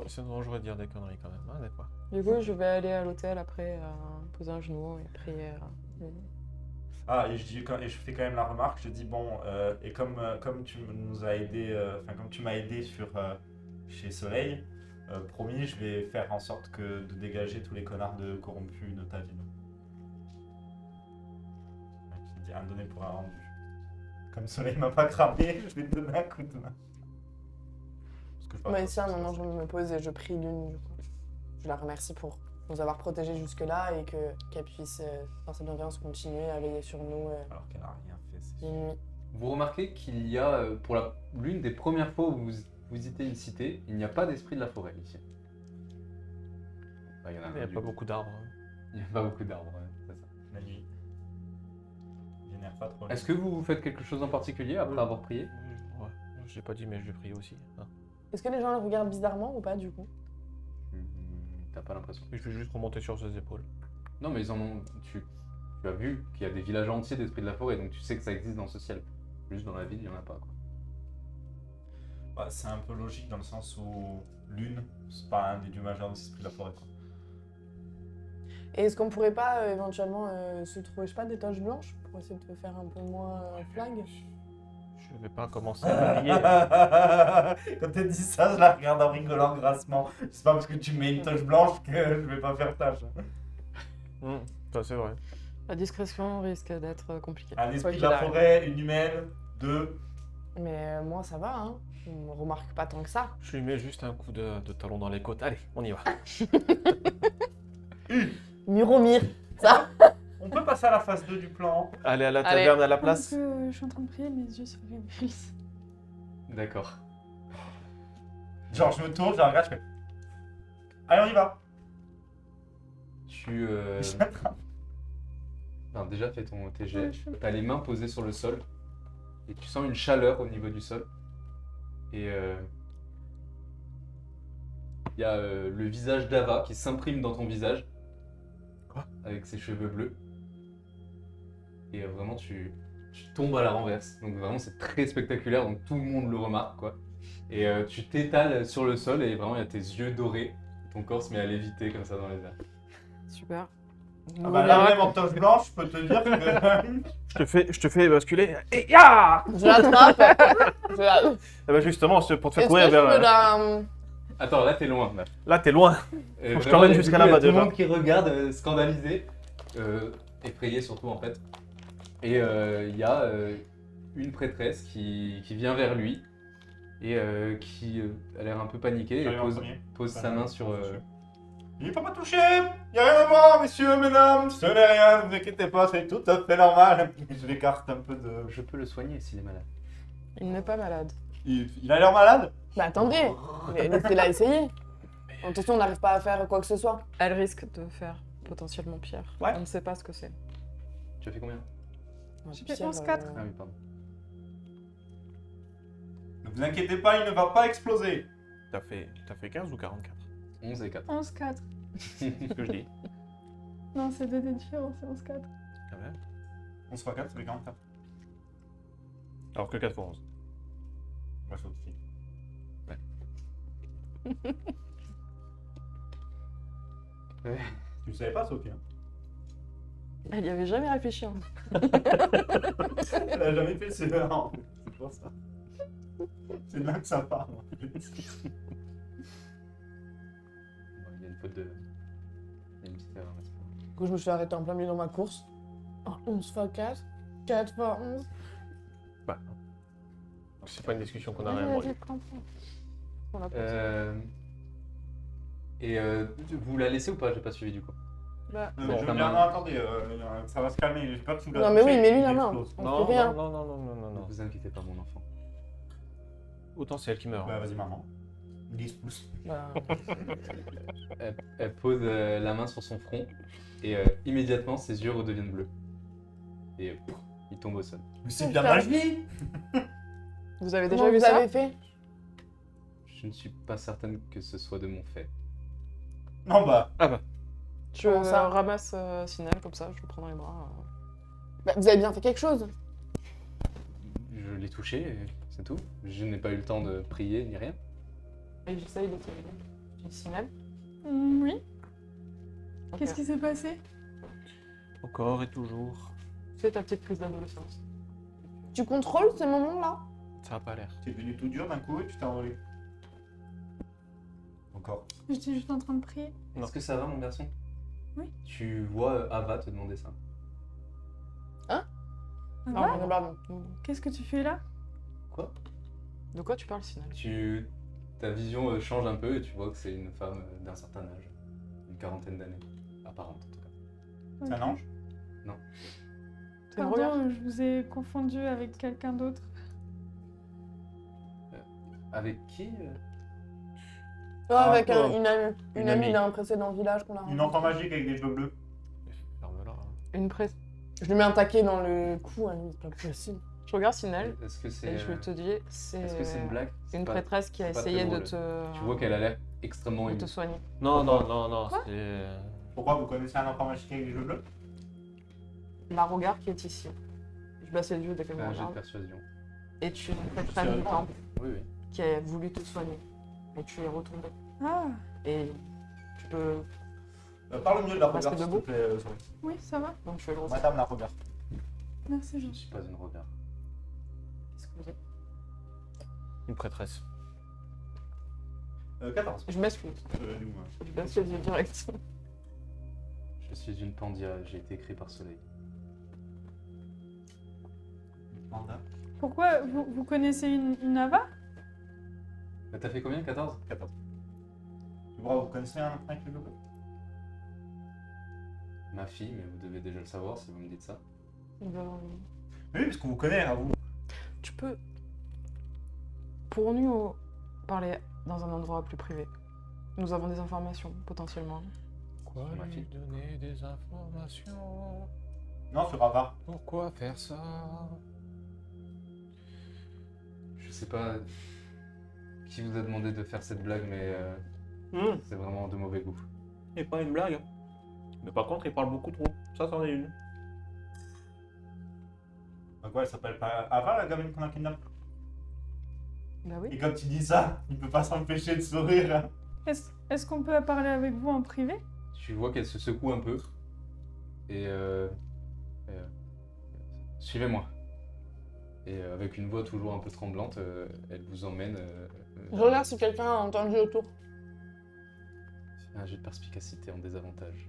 C'est dangereux de dire des conneries quand même, hein, des fois. Du coup, je vais aller à l'hôtel après, poser un genou et prier. Ah, et je fais quand même la remarque, je dis bon, et comme tu nous as aidé, comme tu m'as aidé chez Soleil, promis, je vais faire en sorte de dégager tous les connards de corrompus de ta ville. Je dis un donné pour un rendu. Comme Soleil m'a pas cramé, je vais te donner un coup de main. Parce que je parle Mais pas tiens, comme ça, maintenant je me pose et je prie Lune. Du coup. Je la remercie pour nous avoir protégés jusque-là et qu'elle puisse, dans sa bienveillance, continuer à veiller sur nous Alors qu'elle a rien fait, c'est les nuits. Vous remarquez qu'il y a, pour l'une des premières fois où vous visitez une cité, il n'y a pas d'esprit de la forêt ici. Bah, il y en a Il n'y a du pas coup. beaucoup d'arbres. Hein. Il n'y a pas beaucoup d'arbres, ouais, c'est ça. la nuit. Vénère pas trop. Est-ce que vous faites quelque chose en particulier après avoir prié? Ouais, je l'ai pas dit, mais je vais prier aussi. Hein. Est-ce que les gens le regardent bizarrement ou pas du coup? T'as pas l'impression? Je vais juste remonter sur ses épaules. Non, mais ils en ont. Tu as vu qu'il y a des villages entiers d'esprits de la forêt, donc tu sais que ça existe dans ce ciel. Juste dans la ville, il n'y en a pas, quoi. Bah, c'est un peu logique dans le sens où Lune, c'est pas un des dieux majeurs des esprits de la forêt. Quoi. Et est-ce qu'on pourrait pas éventuellement se trouver, je sais pas, des taches blanches pour essayer de te faire un peu moins flingue? Je vais pas commencer à m'habiller. Quand t'as dit ça, je la regarde en rigolant grassement. C'est pas parce que tu mets une tache blanche que je vais pas faire tâche. Ça, c'est vrai. La discrétion risque d'être compliquée. Un esprit de qu'il la arrive. forêt, une humaine, 2. Mais moi, ça va, hein. On me remarque pas tant que ça. Je lui mets juste un coup de talon dans les côtes. Allez, on y va. Muromir, ça. On peut passer à la phase 2 du plan. Allez à la Allez. taverne à la Parce place. que je suis en train de prier, mes yeux se révulsent. D'accord. Genre, je me tourne, je la regarde, je fais. Allez, on y va. Tu. Ben, déjà, fais tes jets. Ouais, je fais- T'as les mains posées sur le sol et tu sens une chaleur au niveau du sol. Et il y a le visage d'Ava qui s'imprime dans ton visage. Quoi? Avec ses cheveux bleus. Et vraiment, tu tombes à la renverse. Donc vraiment, c'est très spectaculaire, donc tout le monde le remarque, quoi. Et tu t'étales sur le sol et vraiment, il y a tes yeux dorés. Ton corps se met à léviter comme ça dans les airs. Super. Ah bah là, même en tache blanche, je peux te dire que. Je te fais basculer. Et ya Je l'attrape. Je la... Eh ben justement, c'est pour te faire Est-ce courir que je vers. peux la... Attends, là, t'es loin. Là. Là, t'es loin. Et Faut que je vraiment, t'emmène il y a jusqu'à tout là-bas, le déjà. monde qui regarde, scandalisé, effrayé surtout en fait. Et il y a une prêtresse qui vient vers lui et qui a l'air un peu paniquée et J'arrive en premier. pose sa main sur. Il ne faut pas toucher. Il n'y a rien à voir, messieurs, mesdames. Ce n'est rien, ne vous inquiétez pas, c'est tout à fait normal. Je l'écarte un peu de. Je peux le soigner s'il est malade. Il n'est pas malade. Il a l'air malade. Bah attendez, laissez-la essayer. Attention, on n'arrive pas à faire quoi que ce soit. Elle risque de faire potentiellement pire. Ouais. On ne sait pas ce que c'est. Tu as fait combien? J'ai fait Pire, 11-4. Ah oui, pardon. Ne vous inquiétez pas, il ne va pas exploser. T'as fait 15 ou 44? 11 et 4. 11-4. C'est ce que je dis. Non, c'est 2 dés différents, c'est 11-4. Quand même. 11 x 4, ça fait 44. Alors que 4 x 11. Bah, c'est au-dessus. Ouais. Tu ne savais pas, Sophie, hein. Elle y avait jamais réfléchi. Hein. Elle n'a jamais fait le CE1, en fait. C'est pour ça. C'est de là que ça part. en fait. Bon, il y a une faute de. Il y a une petite erreur, mais c'est pas grave. Du coup, je me suis arrêtée en plein milieu dans ma course. Oh, 11 x 4, 4 x 11. Bah. C'est pas une discussion qu'on a Ouais, réellement vas-y, eue. prends. On l'a pas. Et vous la laissez ou pas? J'ai pas suivi du coup. Bah, Je Bon, veux ta bien, main. non, attendez, ça va se calmer. J'ai peur que tu me la Non, mais oui, touches mais et lui, qu'il la main. explose. On Non, fait rien. non. Ne vous inquiétez pas, mon enfant. Autant c'est elle qui meurt. Bah, vas-y, maman. 10 pouces. Bah, Elle pose la main sur son front et immédiatement ses yeux redeviennent bleus. Et il tombe au sol. Mais c'est bien ma vie. vous avez déjà comment vu vous ça avez fait? Je ne suis pas certaine que ce soit de mon fait. Non, bah. Je Comment ça ramasse Sinel comme ça, je le prends dans les bras. Bah, vous avez bien fait quelque chose. Je l'ai touché, et c'est tout. Je n'ai pas eu le temps de prier ni rien. Et j'essaye de tirer. Sinel. Oui. Ok. Qu'est-ce qui s'est passé? Encore et toujours. Fais ta petite crise d'adolescence. Tu contrôles ces moments-là? Ça a pas l'air. T'es devenu tout dur d'un coup et tu t'es envolé. Encore. J'étais juste en train de prier. Non. Est-ce que ça va, mon garçon? Oui. Tu vois Ava te demander ça. Ah Non, bah, non, Pardon. qu'est-ce que tu fais là? Quoi? De quoi tu parles, Sinel? Ta vision change un peu et tu vois que c'est une femme d'un certain âge. Une quarantaine d'années. Apparente, en tout cas. C'est un ange? T'es regard. Pardon, je vous ai confondu avec quelqu'un d'autre. Avec qui Oh, Ah, avec quoi. une amie Une amie. d'un précédent village qu'on a Une rencontré. enfant magique avec des cheveux bleus. Ferme-la. Une presse. Je lui mets un taquet dans le cou, hein, c'est pas possible. Je regarde Sinel Est-ce que c'est et je te dis, c'est est-ce que c'est une blague? C'est une pas- prêtresse qui a c'est pas essayé très de drôle. te. Tu vois qu'elle a l'air extrêmement de émue. te soigner. Non, c'est. Pourquoi vous connaissez un enfant magique avec des cheveux bleus? La regard qui est ici. Je baisse les yeux dès qu'elle me Fais un jet de regarde. persuasion. Et tu es une prêtresse du temple. Oui, oui. qui a voulu te soigner. Et tu es retombé. Ah, Et tu peux... Parle mieux de la Reste regard, s'il te debout. plaît, Zoé. oui, ça va. Donc je vais le Madame la regard. Merci, Je Jean. ne suis pas une regard. Qu'est-ce que vous êtes? Une prêtresse. 14. Je m'excuse. Dis-moi. Je baisse les yeux direct. Je suis une Pandia, j'ai été écrit par Soleil. Mandat. Pourquoi vous connaissez une Ava? Bah, t'as fait combien? 14? 14. Vous connaissez un avec le logo? Ma fille, mais vous devez déjà le savoir si vous me dites ça. Oui, parce qu'on vous connaît, à vous. Tu peux... Pourrons-nous parler dans un endroit plus privé? Nous avons des informations, potentiellement. Quoi Ma lui fille. donner des informations? Non, sur Ava. Pourquoi faire ça? Je sais pas qui vous a demandé de faire cette blague, mais c'est vraiment de mauvais goût. C'est pas une blague. Mais par contre, il parle beaucoup trop. Ça, c'en est une. Donc ouais, elle s'appelle pas Ava, la gamine qu'on a kidnappée. Bah oui. Et quand tu dis ça, il peut pas s'empêcher de sourire. Est-ce qu'on peut parler avec vous en privé? Tu vois qu'elle se secoue un peu. Et suivez-moi. Et avec une voix toujours un peu tremblante, elle vous emmène. Je regarde si quelqu'un a entendu autour. Un jet de perspicacité en désavantage.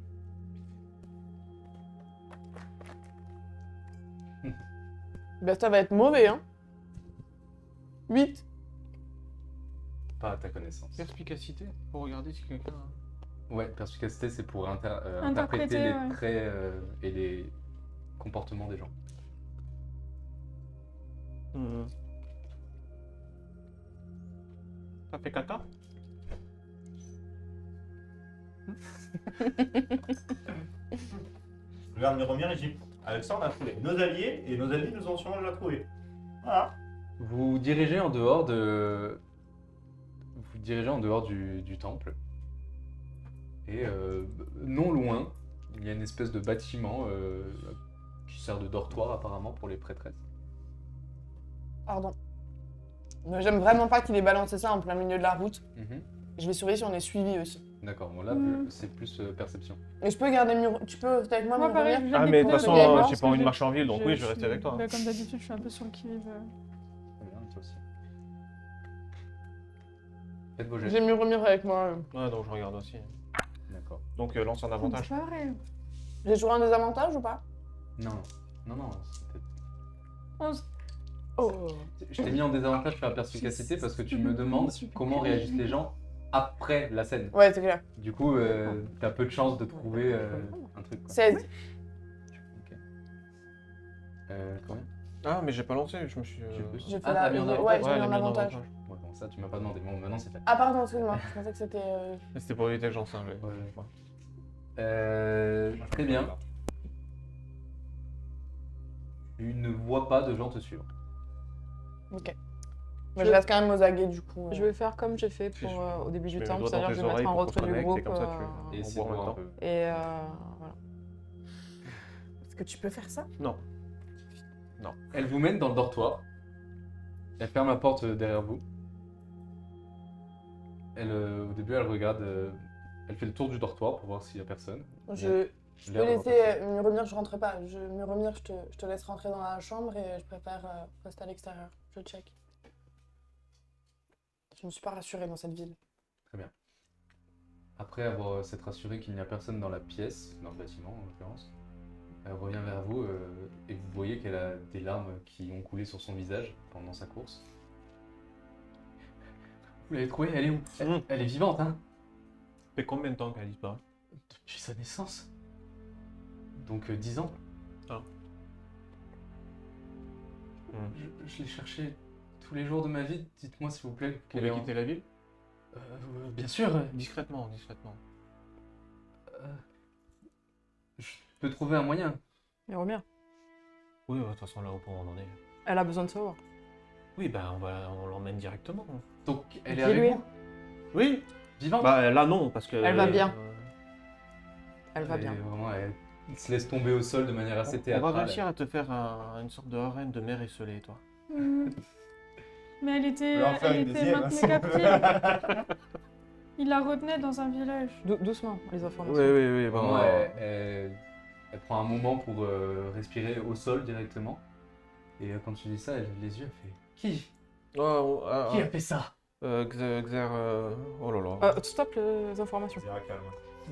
Ben ça va être mauvais, hein. 8. Pas à ta connaissance. Perspicacité pour regarder si quelqu'un. Ouais, perspicacité, c'est pour interpréter Interpréter, les ouais. traits et les comportements des gens. Ça fait caca? Je regarde Miromir et je dis, avec ça on a trouvé nos alliés et nos alliés nous ont sûrement déjà trouvé. Voilà. Vous dirigez en dehors de... Vous dirigez en dehors du temple. Et non loin, il y a une espèce de bâtiment qui sert de dortoir apparemment pour les prêtresses. Pardon. Mais j'aime vraiment pas qu'il ait balancé ça en plein milieu de la route. Mhm. Je vais surveiller si on est suivi aussi. D'accord, bon là Mm. c'est plus perception. Et je peux garder Tu peux rester avec moi, Moi, pareil, Muromir je Ah, viens mais de toute découvrir façon, le gamin, j'ai parce pas que envie de marcher en ville, donc oui, je vais rester suis- avec toi. bah, comme d'habitude, je suis un peu sur le qui-vive. Très bien, toi aussi. Faites vos jets. J'ai Muromir avec moi. Ouais, donc je regarde aussi. D'accord. Donc lance un avantage. C'est pas vrai. J'ai toujours un désavantage ou pas? Non, c'était... 11. Oh. Je t'ai mis en désavantage sur la perspicacité parce que tu me demandes comment réagissent les gens après la scène. Ouais, c'est clair. Du coup, t'as peu de chances de trouver un truc. Quoi. 16. Ok. Combien? Ah, mais j'ai pas lancé, je me suis. J'ai fait Ah, t'as mis en avantage. Ouais, j'ai Ouais, mis elle a en mis en avantage. avantage. Ouais, bon, ça tu m'as pas demandé. Bon, maintenant c'est fait. Ah, pardon, excuse-moi. Je pensais que c'était. Mais c'était pour éviter que j'en singe. Très bien. Tu ne vois pas de gens te suivre. Ok. Mais je reste quand même aux aguets du coup. Je vais faire comme j'ai fait Puis pour, au début je du mets temps, mes doigts c'est-à-dire dans je tes vais mettre en oreilles pour qu'on retrait du se groupe. connecte, et comme ça, Et On essayer voit de en voir un même peu. Et voilà. Est-ce que tu peux faire ça? Non. Elle vous mène dans le dortoir. Elle ferme la porte derrière vous. Elle, au début, elle regarde. Elle fait le tour du dortoir pour voir s'il n'y a personne. Je L'air peux d'avoir laisser personne. Muromir, je rentre pas. Muromir, je te laisse rentrer dans la chambre et je préfère rester à l'extérieur. Je check. Je me suis pas rassurée dans cette ville. Après avoir s'être rassurée qu'il n'y a personne dans la pièce, dans le bâtiment en l'occurrence, elle revient vers vous et vous voyez qu'elle a des larmes qui ont coulé sur son visage pendant sa course. Vous l'avez trouvée? Elle est où? Elle est vivante, hein? Ça fait combien de temps qu'elle disparaît? Depuis sa naissance. Donc 10 ans. Je l'ai cherchée tous les jours de ma vie. Dites-moi s'il vous plaît Vous qu'elle avez est en... quitté la ville? Bien sûr. Discrètement, discrètement. Je peux trouver un moyen. Et Romir, Oui, de toute façon, là où on en est. elle a besoin de savoir. Oui, bah on l'emmène directement. Donc elle est Dis-lui. avec vous? Oui. Vivante? Bah là non, parce que. Elle va bien. Elle va Et bien. Vraiment, elle se laisse tomber au sol de manière assez On va théâtrale. réussir à te faire une sorte de harem de mère esselée, toi. Mais elle On était, va en faire elle une était deuxième. maintenue captive. Il la retenait dans un village. Doucement, les Oui, informations. oui, Vraiment, bon. elle prend un moment pour respirer au sol directement. Et quand tu dis ça, elle lève les yeux, elle fait Qui Qui a fait ça Xer, oh là là. Stop les informations. Dira calme.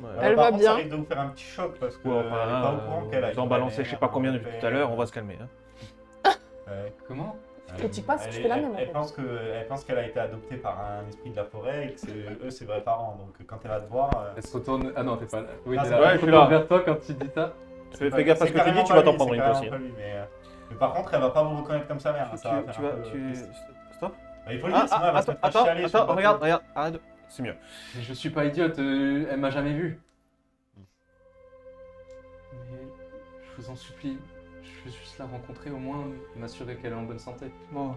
Ouais. Elle par va contre, bien. Ça risque de vous faire un petit choc parce que Ouais, elle est pas au courant qu'elle a vous en balancez je sais pas combien depuis tout à l'heure, on va se calmer. Hein. Ouais. Comment Critique pas si Elle tu est- fais la elle- même, en Elle fait. pense qu'elle a été adoptée par un esprit de la forêt et que eux, ses vrais parents. Donc quand elle va te voir. Elle se retourne. Ah non, t'es pas là. Oui, Ah, t'es c'est là. vrai, Elle je se suis retourne là. vers toi quand tu dis ça. Fais gaffe à ce que tu dis, tu vas t'en prendre une toi aussi. Hein. Mais par contre, elle va pas vous reconnaître comme sa mère. hein, ça va faire un peu triste. Stop. Bah, il faut le dire, sinon elle va se mettre à chialer sur le bateau. regarde, arrête. C'est mieux. Mais je suis pas idiote, elle m'a jamais vu. Mais je vous en supplie, je veux juste la rencontrer, au moins m'assurer qu'elle est en bonne santé. Bon,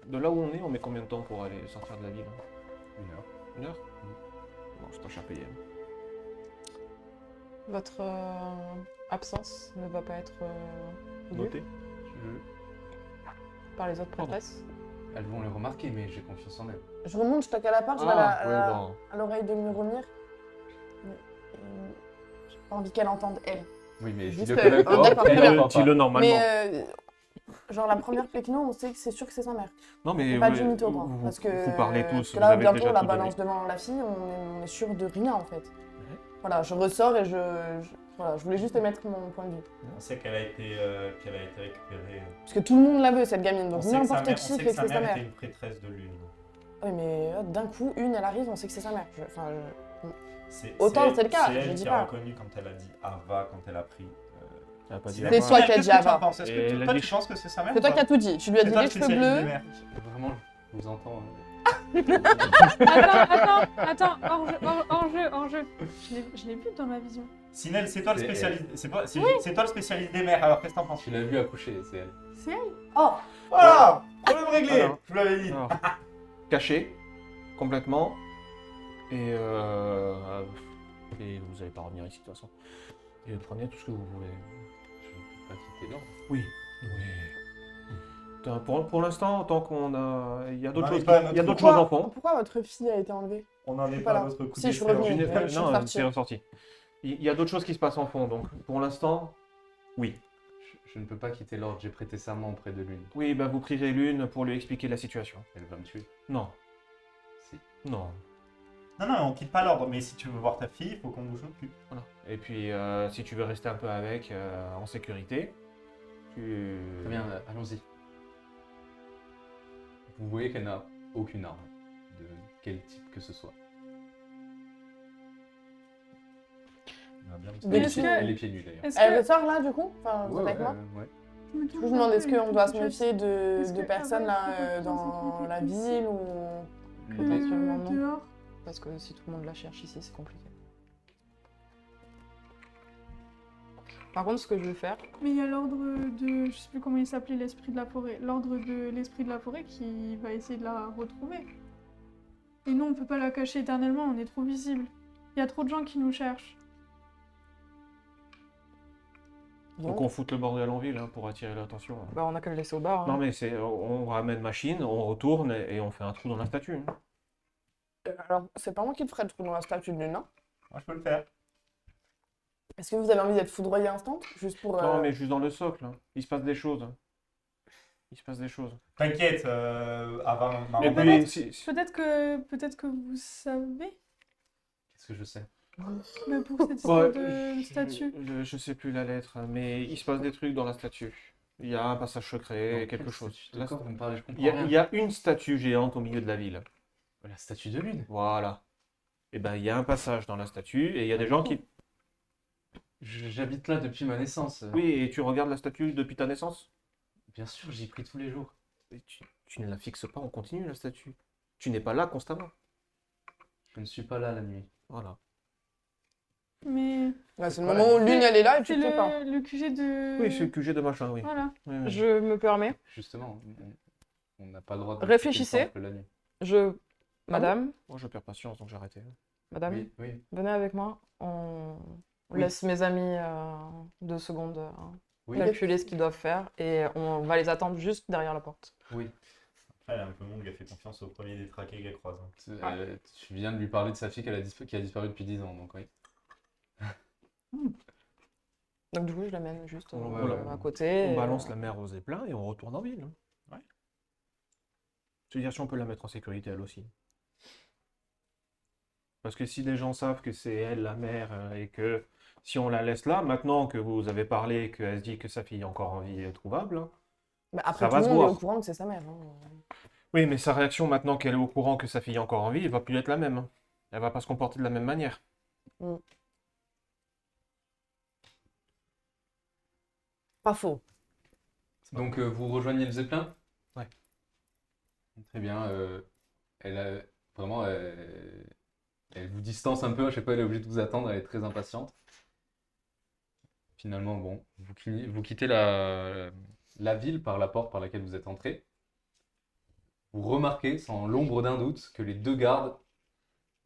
de là où on est, on met combien de temps pour aller sortir de la ville? 1 heure. Une heure? Bon, c'est pas cher payé. Votre absence ne va pas être vue Noté. par les autres Pardon. prêtresses. Elles vont le remarquer, mais j'ai confiance en elles. Je remonte, je toque à la porte, je vais à l'oreille de Muromir. J'ai pas envie qu'elle entende, elle. Oui, mais Juste, dis-le quand même d'accord, pas, très elle bien. l'entend pas. Dis-le normalement. Mais genre la première pecno, on sait que c'est sûr que c'est sa mère. Non, mais Pas du mytho, quoi. vous, Parce que, vous parlez tous, parce que vous là, avez bientôt, déjà on la tout donné. balance devant la fille, on est sûr de rien en fait. Voilà, je ressors et voilà, je voulais juste émettre mon point de vue. On sait qu'elle a été récupérée. Parce que tout le monde la veut, cette gamine, On donc sait que sa n'importe mère- qui on sait fait que que sa c'est sa mère mère. était une prêtresse de lune. Oui, mais d'un coup, elle arrive, on sait que c'est sa mère. C'est Autant c'est le cas, C'est je elle dis qui pas. a reconnu quand elle a dit Ava, quand elle a pris. Elle a pas dit Sinel. C'est toi qui as Qu'est-ce dit que tu en Ava. penses Est-ce Et que elle a toi, dit- tu penses que c'est sa mère C'est toi ou qui as pas tout dit. Tu lui as C'est dit toi les le cheveux spécialiste des bleus. mères. Vraiment, je vous entends. Attends, hors jeu. Je l'ai vu dans ma vision. Sinel, c'est toi le C'est spécialiste. C'est toi le spécialiste des mères. Alors qu'est-ce que t'en penses Tu l'as vu accoucher, c'est elle. C'est elle? Oh, Voilà, problème réglé. Alors. Je vous l'avais dit. Alors, caché, complètement. Et vous allez pas revenir ici de toute façon. Et prenez tout ce que vous voulez. Je ne peux pas quitter l'ordre. Oui. Pour l'instant, tant qu'on a. Il y a d'autres On en est choses, pas à notre il y a d'autres pourquoi, choses en fond. pourquoi votre fille a été enlevée? On n'en est Voilà. pas à notre coup Si, je suis d'essai, revenue. Je n'ai hein. pas- je suis non, ressortie. c'est ressorti. Il y a d'autres choses qui se passent en fond, donc pour l'instant, oui. Je ne peux pas quitter l'ordre, j'ai prêté serment auprès de l'une. Oui, bah vous prierez l'une pour lui expliquer la situation. Elle va me tuer. Non, Si. non. Non, on quitte pas l'ordre. Mais si tu veux voir ta fille, il faut qu'on bouge notre cul. Voilà. Et puis, si tu veux rester un peu avec, en sécurité, tu... Très bien, allons-y. Vous voyez qu'elle n'a aucune arme, de quel type que ce soit. Mais Elle est est-ce pieds- que- elle est pieds nus d'ailleurs. Est-ce Elle que... ressort là du coup? Enfin, vous êtes avec moi? ouais. Je Je vous demande, est-ce qu'on doit se méfier Est-ce de que personnes Ava, là elle fait dans partie de la la sécurité ville ou... Potentiellement non. Dehors. Parce que si tout le monde la cherche ici, c'est compliqué. Par contre, ce que je vais faire, Mais il y a l'ordre de... Je sais plus comment il s'appelait, l'esprit de la forêt. L'ordre de l'esprit de la forêt qui va essayer de la retrouver. Et nous, on peut pas la cacher éternellement, on est trop visible. Il y a trop de gens qui nous cherchent. Faut qu'on foute le bordel en ville hein, pour attirer l'attention. hein. bah, on a qu'à le laisser au bar. hein. Non mais c'est, on ramène machine, on retourne et on fait un trou dans la statue. hein. Alors, c'est pas moi qui le ferai le trou dans la statue de lune, non? Moi, je peux le faire. Est-ce que vous avez envie d'être foudroyé instant? Juste pour... Non mais juste dans le socle. hein. Il se passe des choses. hein. Il se passe des choses. T'inquiète, Ava m'a Et envoyé. puis, Peut-être que vous savez, Qu'est-ce que je sais? mais pour cette histoire de statue. Je sais plus la lettre, hein, mais il se passe des trucs dans la statue. Il y a un passage secret, Dans quelque quelle chose. statue? D'accord, vous me parlez, je comprends Il y, rien. il y a une statue géante au milieu de la ville. La statue de lune. Voilà. Et ben il y a un passage dans la statue et il y a des gens qui... J'habite là depuis ma naissance. Oui, et tu regardes la statue depuis ta naissance? Bien sûr, j'y prie tous les jours. Et tu ne la fixes pas, on continue la statue. Tu n'es pas là constamment. Je ne suis pas là la nuit. Voilà. Mais Ouais, c'est le Voilà. moment où l'une elle est là et tu c'est le sais pas. le QG de... Oui, c'est le QG de machin, oui. Voilà. Oui, oui. Je me permets. Justement, on n'a pas le droit de Réfléchissez. quitter le temple la nuit. Madame, Moi, je perds patience, donc j'ai arrêté. madame, Oui, oui. venez avec moi. On Oui. laisse mes amis 2 secondes Oui. calculer ce qu'ils doivent faire et on va les attendre juste derrière la porte. Oui. Elle est un peu longue, elle fait confiance au premier des traqués qu'elle croise. Tu viens de lui parler de sa fille qui a disparu depuis 10 ans, donc oui. Donc du coup, je l'amène juste Voilà. à côté. On balance la mère aux éplats et on retourne en ville. Ouais. Je veux dire, si on peut la mettre en sécurité elle aussi. Parce que si les gens savent que c'est elle la mère et que si on la laisse là, maintenant que vous avez parlé et qu'elle se dit que sa fille est encore en vie et trouvable, hein, Bah, Ça après, va tout se le monde est voir. au courant que c'est sa mère. Hein. oui, mais sa réaction maintenant qu'elle est au courant que sa fille est encore en vie, elle va plus être la même. Hein. Elle va pas se comporter de la même manière. Pas faux. Donc vous rejoignez le Zeppelin? Ouais. Très bien. Vraiment, elle vous distance un peu. À chaque fois, elle est obligée de vous attendre. Elle est très impatiente. Finalement, bon, vous quittez la ville par la porte par laquelle vous êtes entré. Vous remarquez, sans l'ombre d'un doute, que les deux gardes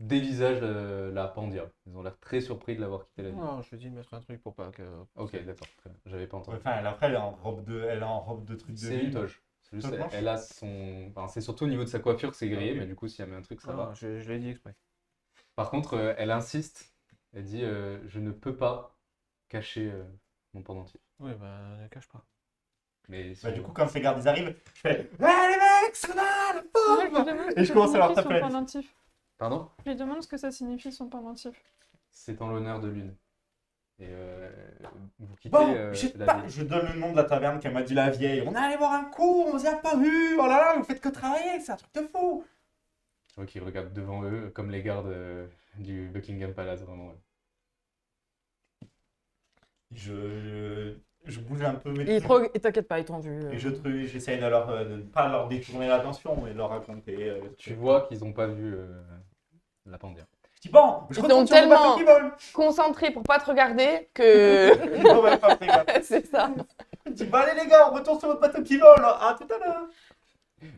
dévisagent la Pandia. Ils ont l'air très surpris de l'avoir quitté la ville. Non, je vais dire mettre un truc pour pas que. Ok, d'accord. Très bien. J'avais pas entendu. Enfin, après, elle est en robe de truc de C'est une ville. toge. C'est juste, Toge blanche elle a son. Enfin, c'est surtout au niveau de sa coiffure que c'est grillé, Ok. mais du coup, s'il y a un truc, ça Non, va. je l'ai dit exprès. Par contre, elle insiste. Elle dit je ne peux pas cacher mon pendentif. Oui, bah, ne cache pas. Mais si Bah, on- du coup, quand ces gardes ils arrivent, je fais ouais, les mecs, ça va, la pauvre. Et je commence à leur taper la tête. pendentif. Pardon? Je lui demande ce que ça signifie son pendentif. C'est en l'honneur de l'une. Et vous quittez Bon, la ville. je donne le nom de la taverne qu'elle m'a dit la vieille. On est allé boire un coup, on s'y a pas vu. Oh là là, vous faites que travailler, c'est un truc de fou. Je vois qu'ils regardent devant eux, comme les gardes du Buckingham Palace, vraiment. Ouais. Je bouge un peu mes Et t'inquiète pas, ils t'ont vu. Et j'essaye de pas leur détourner l'attention, mais de leur raconter. Tu vois qu'ils n'ont pas vu la Pandia. Je dis bon, je Ils retourne sont sur le bateau tellement- qui vole. Concentré pour pas te regarder que. Non, ouais, pas fait gaffe. c'est ça. Je dis bah allez les gars, on retourne sur votre bateau qui vole. À tout à l'heure.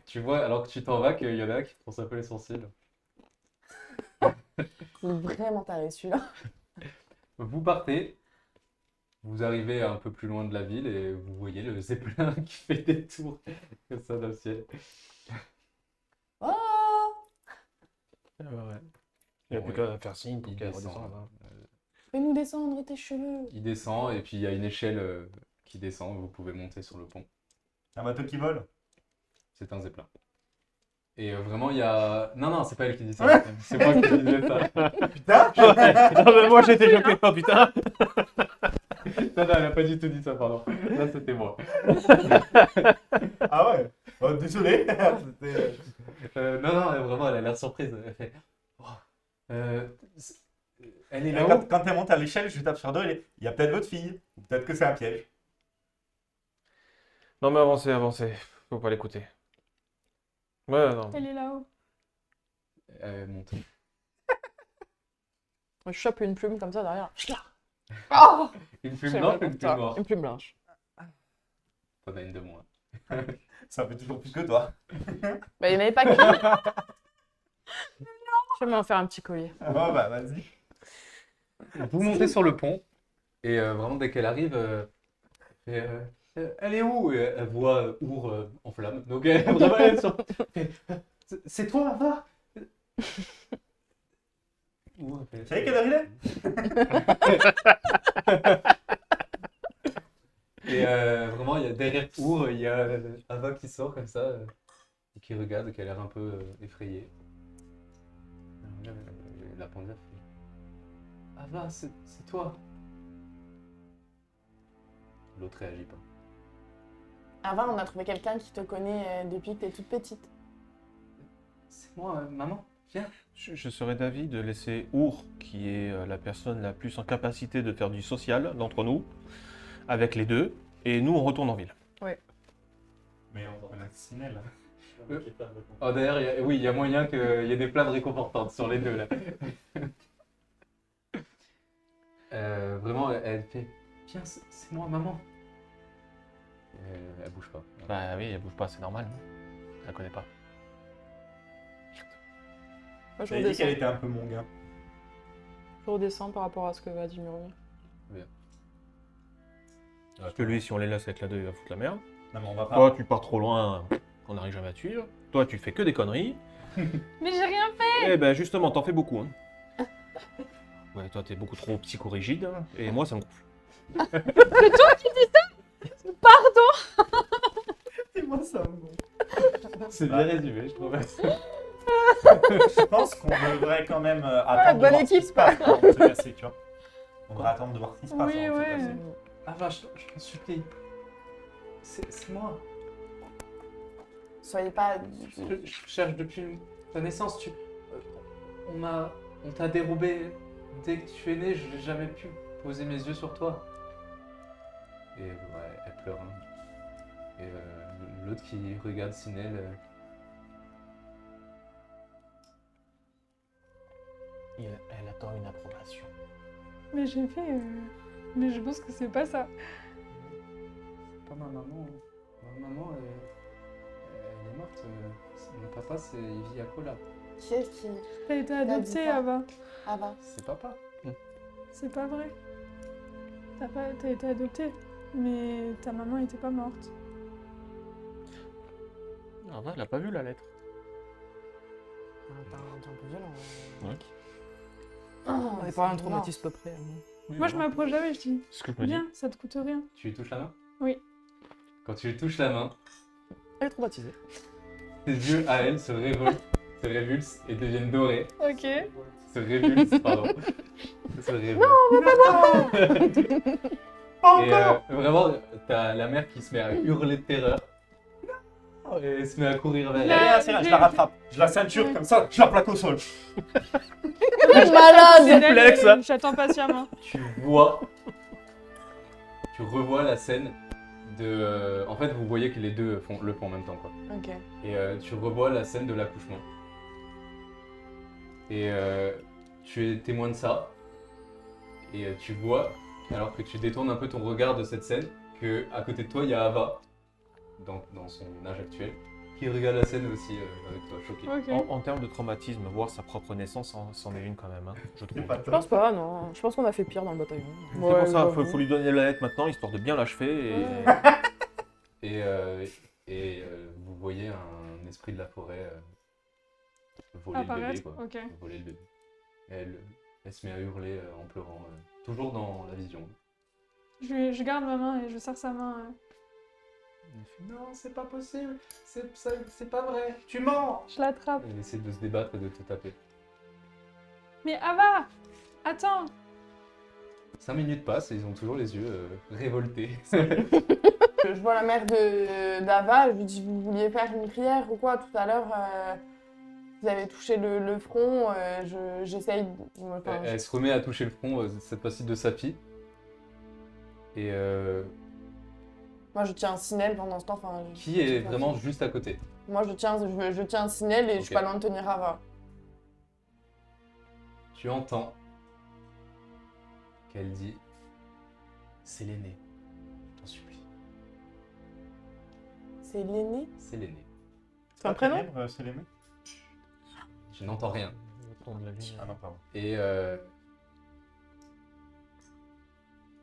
Tu vois, alors que tu t'en vas, qu'il y en a qui froncent un peu les sourcils. C'est vraiment taré celui-là. Vous partez, vous arrivez un peu plus loin de la ville et vous voyez le Zeppelin qui fait des tours comme ça dans le ciel. Oh Ouais. Il n'y a Bon, plus qu'à faire signe pour Il qu'elle descend, redescende. hein. Fais-nous descendre tes cheveux. Il descend et puis il y a une échelle qui descend, vous pouvez monter sur le pont. Un bateau qui vole. C'est un Zeppelin. Et vraiment, il y a... Non, c'est pas elle qui dit ça. C'est moi qui disais ça. Putain. non, mais moi j'étais choqué, oh putain! Non, elle a pas du tout dit ça, pardon. Là, c'était moi. Ah ouais. Oh, désolé. C'était. Non, vraiment, elle a l'air surprise. Elle fait... Oh, elle est Et là-haut. quand elle monte à l'échelle, je lui tape sur le dos. Il y a peut-être votre fille. Ou peut-être que c'est un piège. Non, mais avancez. Faut pas l'écouter. Ouais, non. Elle est là-haut. Elle monte. Je chope une plume comme ça derrière. Oh Une plume C'est blanche ou vrai une pour plume toi. noire? Une plume blanche. T'en as une de moins. Ça fait toujours plus que toi. Bah, il n'y en avait pas que. Je vais m'en faire un petit collier. Ah bah vas-y. Vous montez sur le pont et vraiment, dès qu'elle arrive, elle est où? Et elle voit Our en flamme. Donc elle vraiment elle est sur... C'est toi, va! Our, elle fait- Tu savais quelle heure il est? Et vraiment, il y a, derrière Our, il y a Ava qui sort comme ça et qui regarde, qui a l'air un peu effrayée. La Pandia fait Ava, c'est toi! L'autre réagit pas. Avant, on a trouvé quelqu'un qui te connaît depuis que t'es toute petite. C'est moi, maman, viens! Je serais d'avis de laisser Our, qui est la personne la plus en capacité de faire du social d'entre nous, avec les deux, et nous on retourne en ville. Mais on a assassiné là. Oh, d'ailleurs, oui, il y a moyen qu'il y ait des plaintes réconfortantes sur les deux là. Vraiment, elle fait viens, c'est moi, maman! Elle bouge pas. Bah oui, elle bouge pas, c'est normal. Elle connaît pas. Moi, je J'avais dit redescends. qu'elle était un peu mon gars. Je redescends par rapport à ce que va dire Muriel. Parce que lui, si on les laisse avec la deux, il va foutre la merde. Non mais on va pas. Toi, tu pars trop loin. qu'on n'arrive jamais à te suivre. Toi, tu fais que des conneries. Mais j'ai rien fait. Eh ben justement, t'en fais beaucoup. Hein. Ouais, toi, t'es beaucoup trop psychorigide, hein, et moi, ça me gonfle. Et moi, ça me gonfle. C'est bien résumé, je trouve. Je pense qu'on devrait quand même attendre de bonne voir ce qui équipe. se passe avant de se casser, tu vois. On devrait attendre de voir ce qui se passe Oui, avant de se ouais. casser. Ah va, je t'en supplie. C'est moi. Soyez pas. Je cherche depuis ta naissance. On t'a dérobé dès que tu es né. Je n'ai jamais pu poser mes yeux sur toi. Et ouais, elle pleure. Hein. Et l'autre qui regarde Sinel. Elle attend une approbation. Mais j'ai fait. Mais je pense que c'est pas ça. Pas ma maman. Ma maman, elle est morte. Mon papa, il vit à Kola. Qui est-ce qui. T'as été dit adoptée, ça. Ava. Ah bah. C'est papa. C'est pas vrai. T'as été adoptée. Mais ta maman était pas morte. Ah ouais, elle a pas vu la lettre. T'es un peu violent. Ouais. On n'est pas à un traumatisme près. Moi, je m'approche jamais, je dis. C'est ce que je me dis. Viens, ça te coûte rien. Tu lui touches la main? Oui. Quand tu lui touches la main, Elle est traumatisée. tes yeux à elle se révulsent et deviennent dorés. Ok. Se révulsent, pardon. Se révulsent. Pas Et encore. vraiment, t'as la mère qui se met à hurler de terreur. Et elle se met à courir vers Elle elle. est assez là, je la rattrape. Je la ceinture comme ça, je la plaque au sol. Malade. Complexe, hein. J'attends patiemment. Tu revois la scène de... en fait, vous voyez que les deux le font en même temps, quoi. Ok. Et tu revois la scène de l'accouchement. Et tu es témoin de ça. Et tu vois, alors que tu détournes un peu ton regard de cette scène, que à côté de toi, il y a Ava, dans son âge actuel, qui regarde la scène aussi avec toi, choquée. Ok. En termes de traumatisme, voir sa propre naissance, c'en est une quand même, hein, je trouve. Je pense pas, non. Je pense qu'on a fait pire dans le bataillon. C'est pour ça, faut lui donner la lettre maintenant, histoire de bien l'achever. Et... Et vous voyez un esprit de la forêt voler le bébé, Apparaître, quoi. ok. Voler le bébé. Elle se met à hurler en pleurant, toujours dans la vision. Je garde ma main et je serre sa main. Elle fait, non, c'est pas possible, c'est pas vrai, tu mens. Je l'attrape. Elle essaie de se débattre et de te taper. Mais Ava, attends. 5 minutes passent et ils ont toujours les yeux révoltés. Je vois la mère d'Ava, je lui dis vous vouliez faire une prière ou quoi tout à l'heure vous avez touché le front, j'essaye. Elle se remet à toucher le front, cette fois-ci de sa fille. Et Moi je tiens un Sinel pendant ce temps. qui est vraiment juste à côté. Moi je tiens un Sinel et je suis Ok. pas loin de tenir Ava. Tu entends qu'elle dit c'est l'aîné, je t'en supplie. C'est l'aîné. C'est l'aîné. C'est un prénom? C'est l'aimé. Je n'entends rien. Ah non, pardon. Et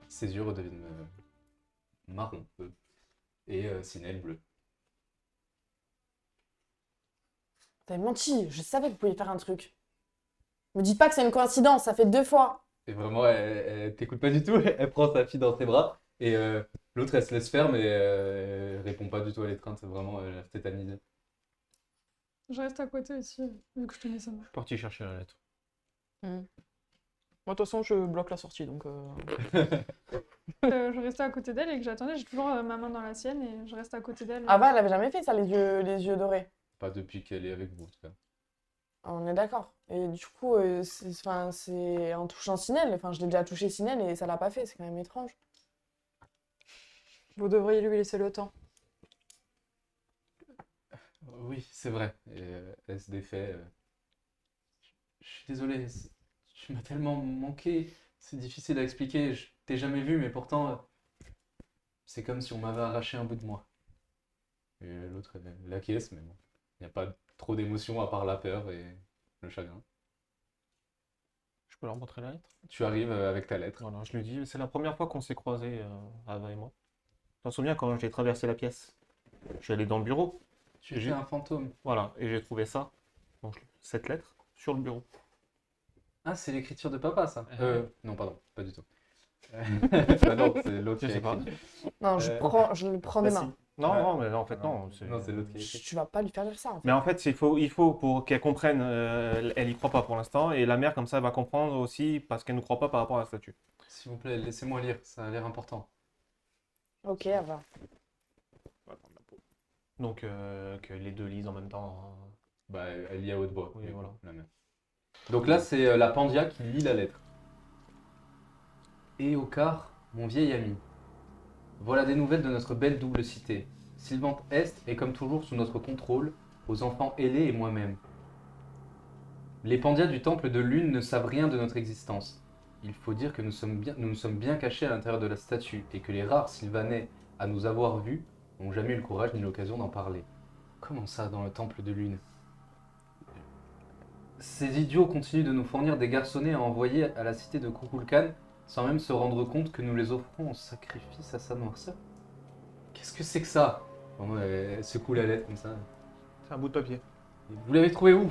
ses yeux redeviennent marron et Sinel bleu. T'avais menti, je savais que vous pouviez faire un truc. Me dites pas que c'est une coïncidence, ça fait 2 fois. Et vraiment, elle t'écoute pas du tout. Elle prend sa fille dans ses bras et l'autre elle se laisse faire, mais elle répond pas du tout à l'étreinte. Vraiment, elle a tétanisé. Je reste à côté aussi, vu que je tenais sa main. Je suis parti chercher la lettre. Moi, de toute façon, je bloque la sortie, donc... Je restais à côté d'elle et que j'attendais. J'ai toujours ma main dans la sienne et je reste à côté d'elle. Ava, elle avait jamais fait ça, les yeux dorés. Pas depuis qu'elle est avec vous, en tout cas. On est d'accord. Et du coup, c'est en touchant Sinel. Enfin, je l'ai déjà touché Sinel et ça l'a pas fait. C'est quand même étrange. Vous devriez lui laisser le temps. Oui, c'est vrai. Et elle se défait. Je suis désolé, tu m'as tellement manqué. C'est difficile à expliquer. Je t'ai jamais vu, mais pourtant, c'est comme si on m'avait arraché un bout de moi. Et l'autre, elle acquiesce, mais bon. Il n'y a pas trop d'émotions à part la peur et le chagrin. Je peux leur montrer la lettre? Tu arrives avec ta lettre. Voilà, je lui dis, c'est la première fois qu'on s'est croisés, Ava et moi. Tu t'en souviens quand j'ai traversé la pièce? Je suis allé dans le bureau. Tu es un fantôme. Voilà, et j'ai trouvé ça, donc, cette lettre, sur le bureau. Ah, c'est l'écriture de papa, ça. Euh. Non, pardon, pas du tout. Bah non, c'est l'autre Je qui a sais pas. écrit. Non, je le prends des Bah, si. mains. Non, Ouais. non, mais non, en fait, non. Non, c'est l'autre qui a écrit. Tu vas pas lui faire dire ça, en fait. Mais en fait, il faut pour qu'elle comprenne, elle y croit pas pour l'instant, et la mère, comme ça, elle va comprendre aussi, parce qu'elle ne croit pas par rapport à la statue. S'il vous plaît, laissez-moi lire, ça a l'air important. Ok, elle va. Donc, que les deux lisent en même temps. Bah, elle lit à haute voix. Oui, voilà. La même. Donc là, c'est la Pandia qui lit la lettre. Et Ocar, mon vieil ami. Voilà des nouvelles de notre belle double cité. Sylvante Est est comme toujours sous notre contrôle, aux enfants ailés et moi-même. Les Pandias du temple de Lune ne savent rien de notre existence. Il faut dire que nous nous sommes bien cachés à l'intérieur de la statue et que les rares Sylvanais à nous avoir vus n'ont jamais eu le courage ni l'occasion d'en parler. Comment ça, dans le temple de Lune? Ces idiots continuent de nous fournir des garçonnets à envoyer à la cité de Kukulkan sans même se rendre compte que nous les offrons en sacrifice à sa noirceur. Qu'est-ce que c'est que ça? Bon, elle secoue la lettre comme ça. C'est un bout de papier. Vous l'avez trouvé où?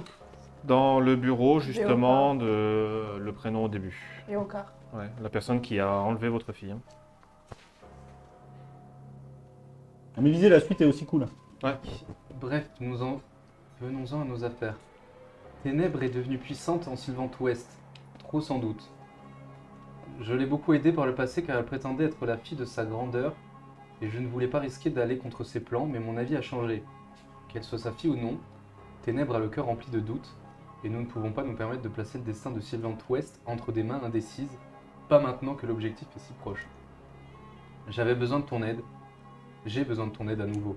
Dans le bureau, justement, de le prénom au début. Et au quart. Ouais, la personne qui a enlevé votre fille. Hein. Mais visez, la suite est aussi cool. Ouais. Bref, venons-en à nos affaires. Ténèbres est devenue puissante en Sylvante Ouest. Trop sans doute. Je l'ai beaucoup aidée par le passé car elle prétendait être la fille de sa grandeur et je ne voulais pas risquer d'aller contre ses plans, mais mon avis a changé. Qu'elle soit sa fille ou non, Ténèbres a le cœur rempli de doutes et nous ne pouvons pas nous permettre de placer le destin de Sylvante Ouest entre des mains indécises, pas maintenant que l'objectif est si proche. J'avais besoin de ton aide. J'ai besoin de ton aide à nouveau.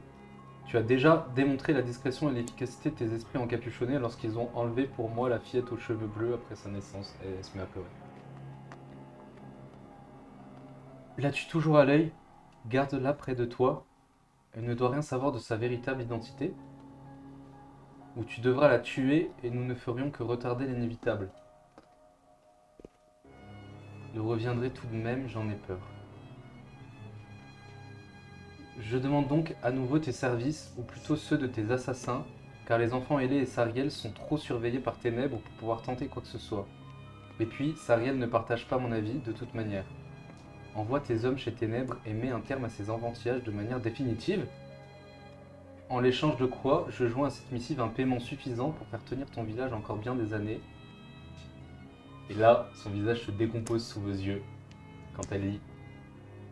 Tu as déjà démontré la discrétion et l'efficacité de tes esprits encapuchonnés lorsqu'ils ont enlevé pour moi la fillette aux cheveux bleus après sa naissance et elle se met à pleurer. L'as-tu toujours à l'œil? Garde-la près de toi. Elle ne doit rien savoir de sa véritable identité. Ou tu devras la tuer et nous ne ferions que retarder l'inévitable. Je reviendrai tout de même, j'en ai peur. Je demande donc à nouveau tes services, ou plutôt ceux de tes assassins, car les enfants ailés et Sariel sont trop surveillés par Ténèbres pour pouvoir tenter quoi que ce soit. Et puis, Sariel ne partage pas mon avis de toute manière. Envoie tes hommes chez Ténèbres et mets un terme à ces enfantillages de manière définitive. En l'échange de quoi, je joins à cette missive un paiement suffisant pour faire tenir ton village encore bien des années. Et là, son visage se décompose sous vos yeux quand elle lit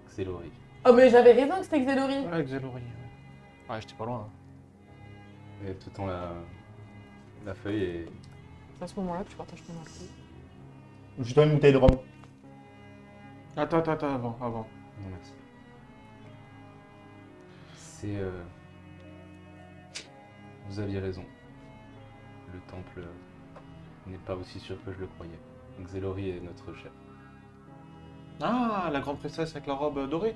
Xelori. Oh, mais j'avais raison que c'était Xelori. Ouais, Xelori. Ouais, j'étais pas loin. Et elle te tend la feuille et C'est à ce moment-là que tu partages ton info. Je donne une bouteille de rhum. Attends, avant. non merci. C'est... Vous aviez raison. Le temple n'est pas aussi sûr que je le croyais. Xelori est notre chef. Ah, la grande princesse avec la robe dorée.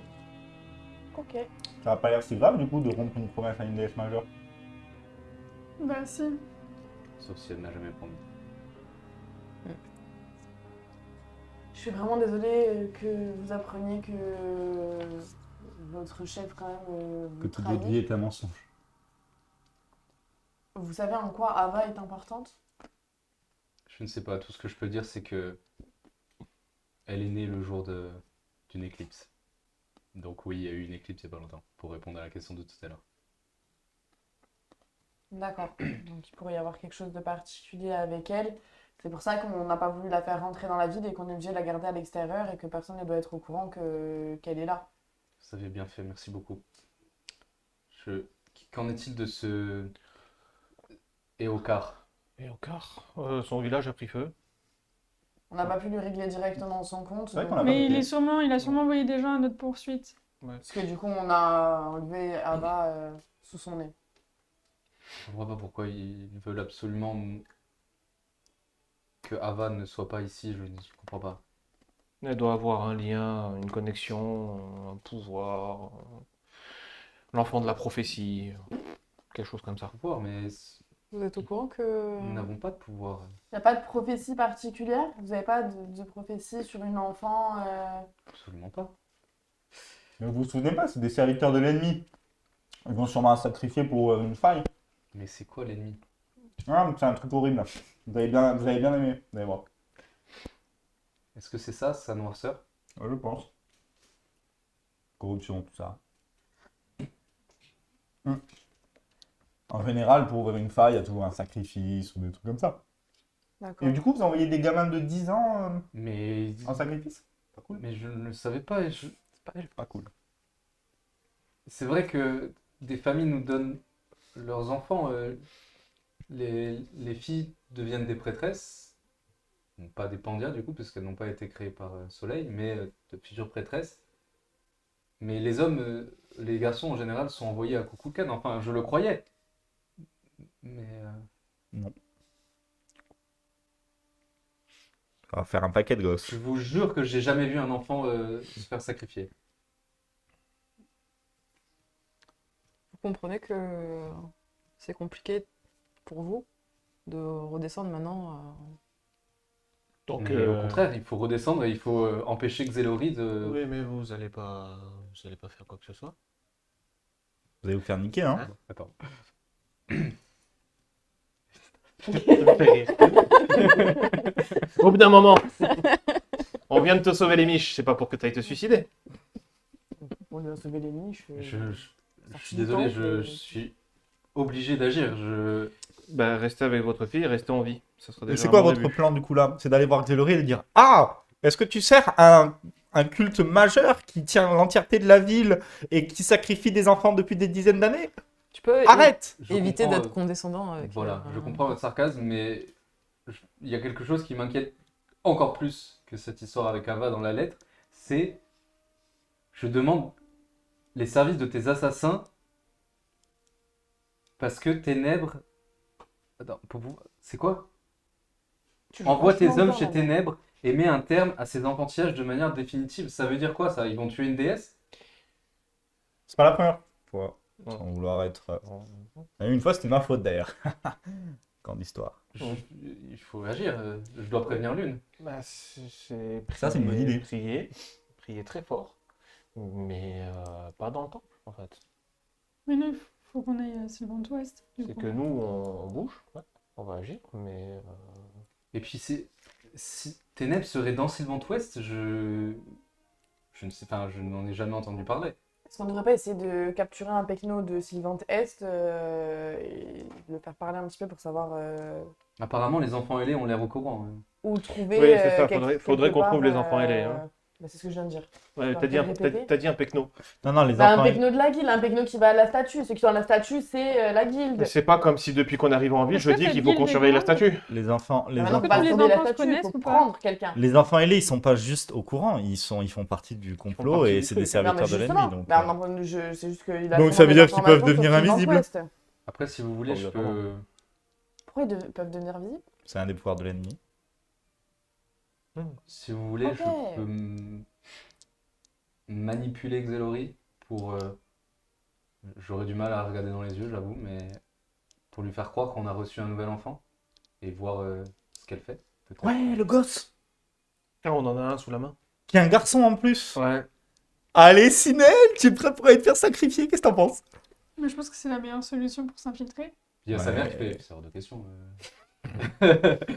Ok. Ça va pas l'air si grave du coup de rompre une promesse à une déesse majeure. Bah si. Sauf si elle n'a jamais promis. Je suis vraiment désolée que vous appreniez que votre chef, quand même, vous Que toute trahit. votre vie est un mensonge. Vous savez en quoi Ava est importante? Je ne sais pas, tout ce que je peux dire c'est que elle est née le jour d'une éclipse. Donc oui, il y a eu une éclipse il n'y a pas longtemps, pour répondre à la question de tout à l'heure. D'accord. Donc il pourrait y avoir quelque chose de particulier avec elle. C'est pour ça qu'on n'a pas voulu la faire rentrer dans la ville et qu'on est obligé de la garder à l'extérieur et que personne ne doit être au courant qu'elle est là. Vous avez bien fait, merci beaucoup. Qu'en est-il de ce... Éocar? Et au quart, son village a pris feu. On n'a pas pu lui régler directement son compte. C'est vrai donc- qu'on a pas Mais noté. il a sûrement envoyé des gens à notre poursuite. Parce que du coup, on a enlevé Ava sous son nez. Je ne vois pas pourquoi ils veulent absolument que Ava ne soit pas ici, je ne comprends pas. Elle doit avoir un lien, une connexion, un pouvoir, l'enfant de la prophétie, quelque chose comme ça. Pouvoir, mais Vous êtes au courant que... nous n'avons pas de pouvoir. Il n'y a pas de prophétie particulière? Vous n'avez pas de prophétie sur une enfant Absolument pas. Mais vous vous souvenez pas, c'est des serviteurs de l'ennemi. Ils vont sûrement la sacrifier pour une faille. Mais c'est quoi l'ennemi? Ah, mais c'est un truc horrible. Vous avez bien aimé, vous allez voir. Est-ce que c'est ça, sa noirceur? Ouais, je pense. Corruption, tout ça. En général, pour ouvrir une faille, il y a toujours un sacrifice ou des trucs comme ça. D'accord. Et du coup, vous envoyez des gamins de 10 ans Mais... en sacrifice? Pas cool. Mais je ne le savais pas. et je- Pas cool. C'est vrai que des familles nous donnent leurs enfants. Les filles deviennent des prêtresses. Bon, pas des pandias du coup, parce qu'elles n'ont pas été créées par Soleil, mais de futures prêtresses. Mais les hommes, les garçons en général, sont envoyés à Kukulkan. Enfin, je le croyais. Mais On va faire un paquet de gosses. je vous jure que j'ai jamais vu un enfant se faire sacrifier. Vous comprenez que c'est compliqué pour vous de redescendre maintenant. Donc, Mais au contraire, il faut redescendre et il faut empêcher Xelori de. Oui, mais vous allez pas faire quoi que ce soit. Vous allez vous faire niquer, hein? Attends. Ça me fait rire. Au bout d'un moment, on vient de te sauver les miches, c'est pas pour que tu ailles te suicider. On lui a sauvé les niches. Je suis désolé, je suis obligé d'agir. Bah, restez avec votre fille, restez en vie. Ça sera Mais déjà c'est un quoi bon votre début. plan du coup là? C'est d'aller voir Xelori et de dire ah! Est-ce que tu sers un culte majeur qui tient l'entièreté de la ville et qui sacrifie des enfants depuis des dizaines d'années? Tu peux Arrête! éviter comprends, d'être condescendant avec. Voilà, je comprends votre sarcasme, mais il y a quelque chose qui m'inquiète encore plus que cette histoire avec Ava dans la lettre, c'est je demande les services de tes assassins parce que Ténèbres... Attends, c'est quoi? Envoie tes hommes chez Ténèbres et mets un terme à ces enfantillages de manière définitive. Ça veut dire quoi ça? Ils vont tuer une déesse? C'est pas la première fois. Sans vouloir être. Une fois, c'était ma faute d'ailleurs. Grande histoire. Il faut agir, je dois prévenir l'une. Bah, c'est Ça, c'est une bonne idée. Prier très fort, mais pas dans le temple, en fait. Mais non, il faut qu'on aille à Sylvant Ouest. C'est que nous, on bouge, ouais, on va agir, mais... Et puis si Ténèbres serait dans Sylvant Ouest, je ne sais pas, je n'en ai jamais entendu parler. Est-ce qu'on ne devrait pas essayer de capturer un Pecno de Sylvant Est et de le faire parler un petit peu pour savoir Apparemment, les enfants ailés ont l'air au courant. Hein. où trouver Oui, c'est ça, quelque faudrait qu'on part, trouve les enfants ailés. Hein. Bah, c'est ce que je viens de dire. Ouais, Enfin, t'as dit, répéter. t'as dit un pecno. Non, les Bah, un enfants. Pecno de la guilde, un Pecno qui va à la statue. Ceux qui sont à la statue, c'est la guilde. C'est pas comme si depuis qu'on arrive en ville, Est-ce je que dis cette qu'il faut qu'on guilde surveille la existe statue. Les enfants. Les, Maintenant, enfants... faut pas les sauver la enfants se statue, il connaissent faut ou pas prendre quelqu'un. les enfants ailés, ils sont pas juste au courant, ils font partie du complot partie et du c'est truc. des Non, mais serviteurs de justement, l'ennemi. Donc, bah, c'est juste qu'il a Donc, sûrement ça veut des dire qu'ils peuvent informations devenir sur Sylvant invisibles. Ouest. Après, si vous voulez, je peux... Obligatoirement. Pourquoi peuvent devenir visibles? c'est un des pouvoirs de l'ennemi. Si vous voulez, Ok. je peux manipuler Xelori pour... J'aurais du mal à la regarder dans les yeux, j'avoue, mais pour lui faire croire qu'on a reçu un nouvel enfant et voir ce qu'elle fait. peut-être. Ouais, le gosse Ah, on en a un sous la main. qui est un garçon en plus. Ouais. Allez, Sinel, tu es prêt pour aller te faire sacrifier? Qu'est-ce que t'en penses? Mais je pense que c'est la meilleure solution pour s'infiltrer. Il y a sa Ouais. mère qui fait... C'est hors de question.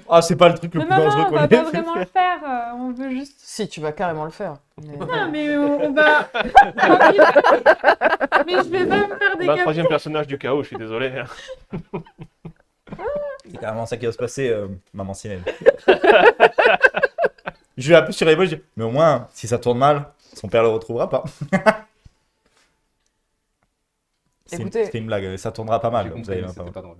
Ah, c'est pas le truc le Mais plus non, dangereux on qu'on va ait pas fait. vraiment le faire. On veut juste. Si, tu vas carrément le faire. Mais- Non, mais on va. Mais je vais pas me faire Bah, décapiter. troisième personnage du chaos, je suis désolé. hein. C'est carrément ça qui va se passer, maman Sinel. Je vais appuyer sur les je dis, mais au moins, si ça tourne mal, son père le retrouvera pas. Écoutez- C'était une blague, ça tournera pas mal. J'ai vous compris, allez mais voir, c'était pas pas drôle.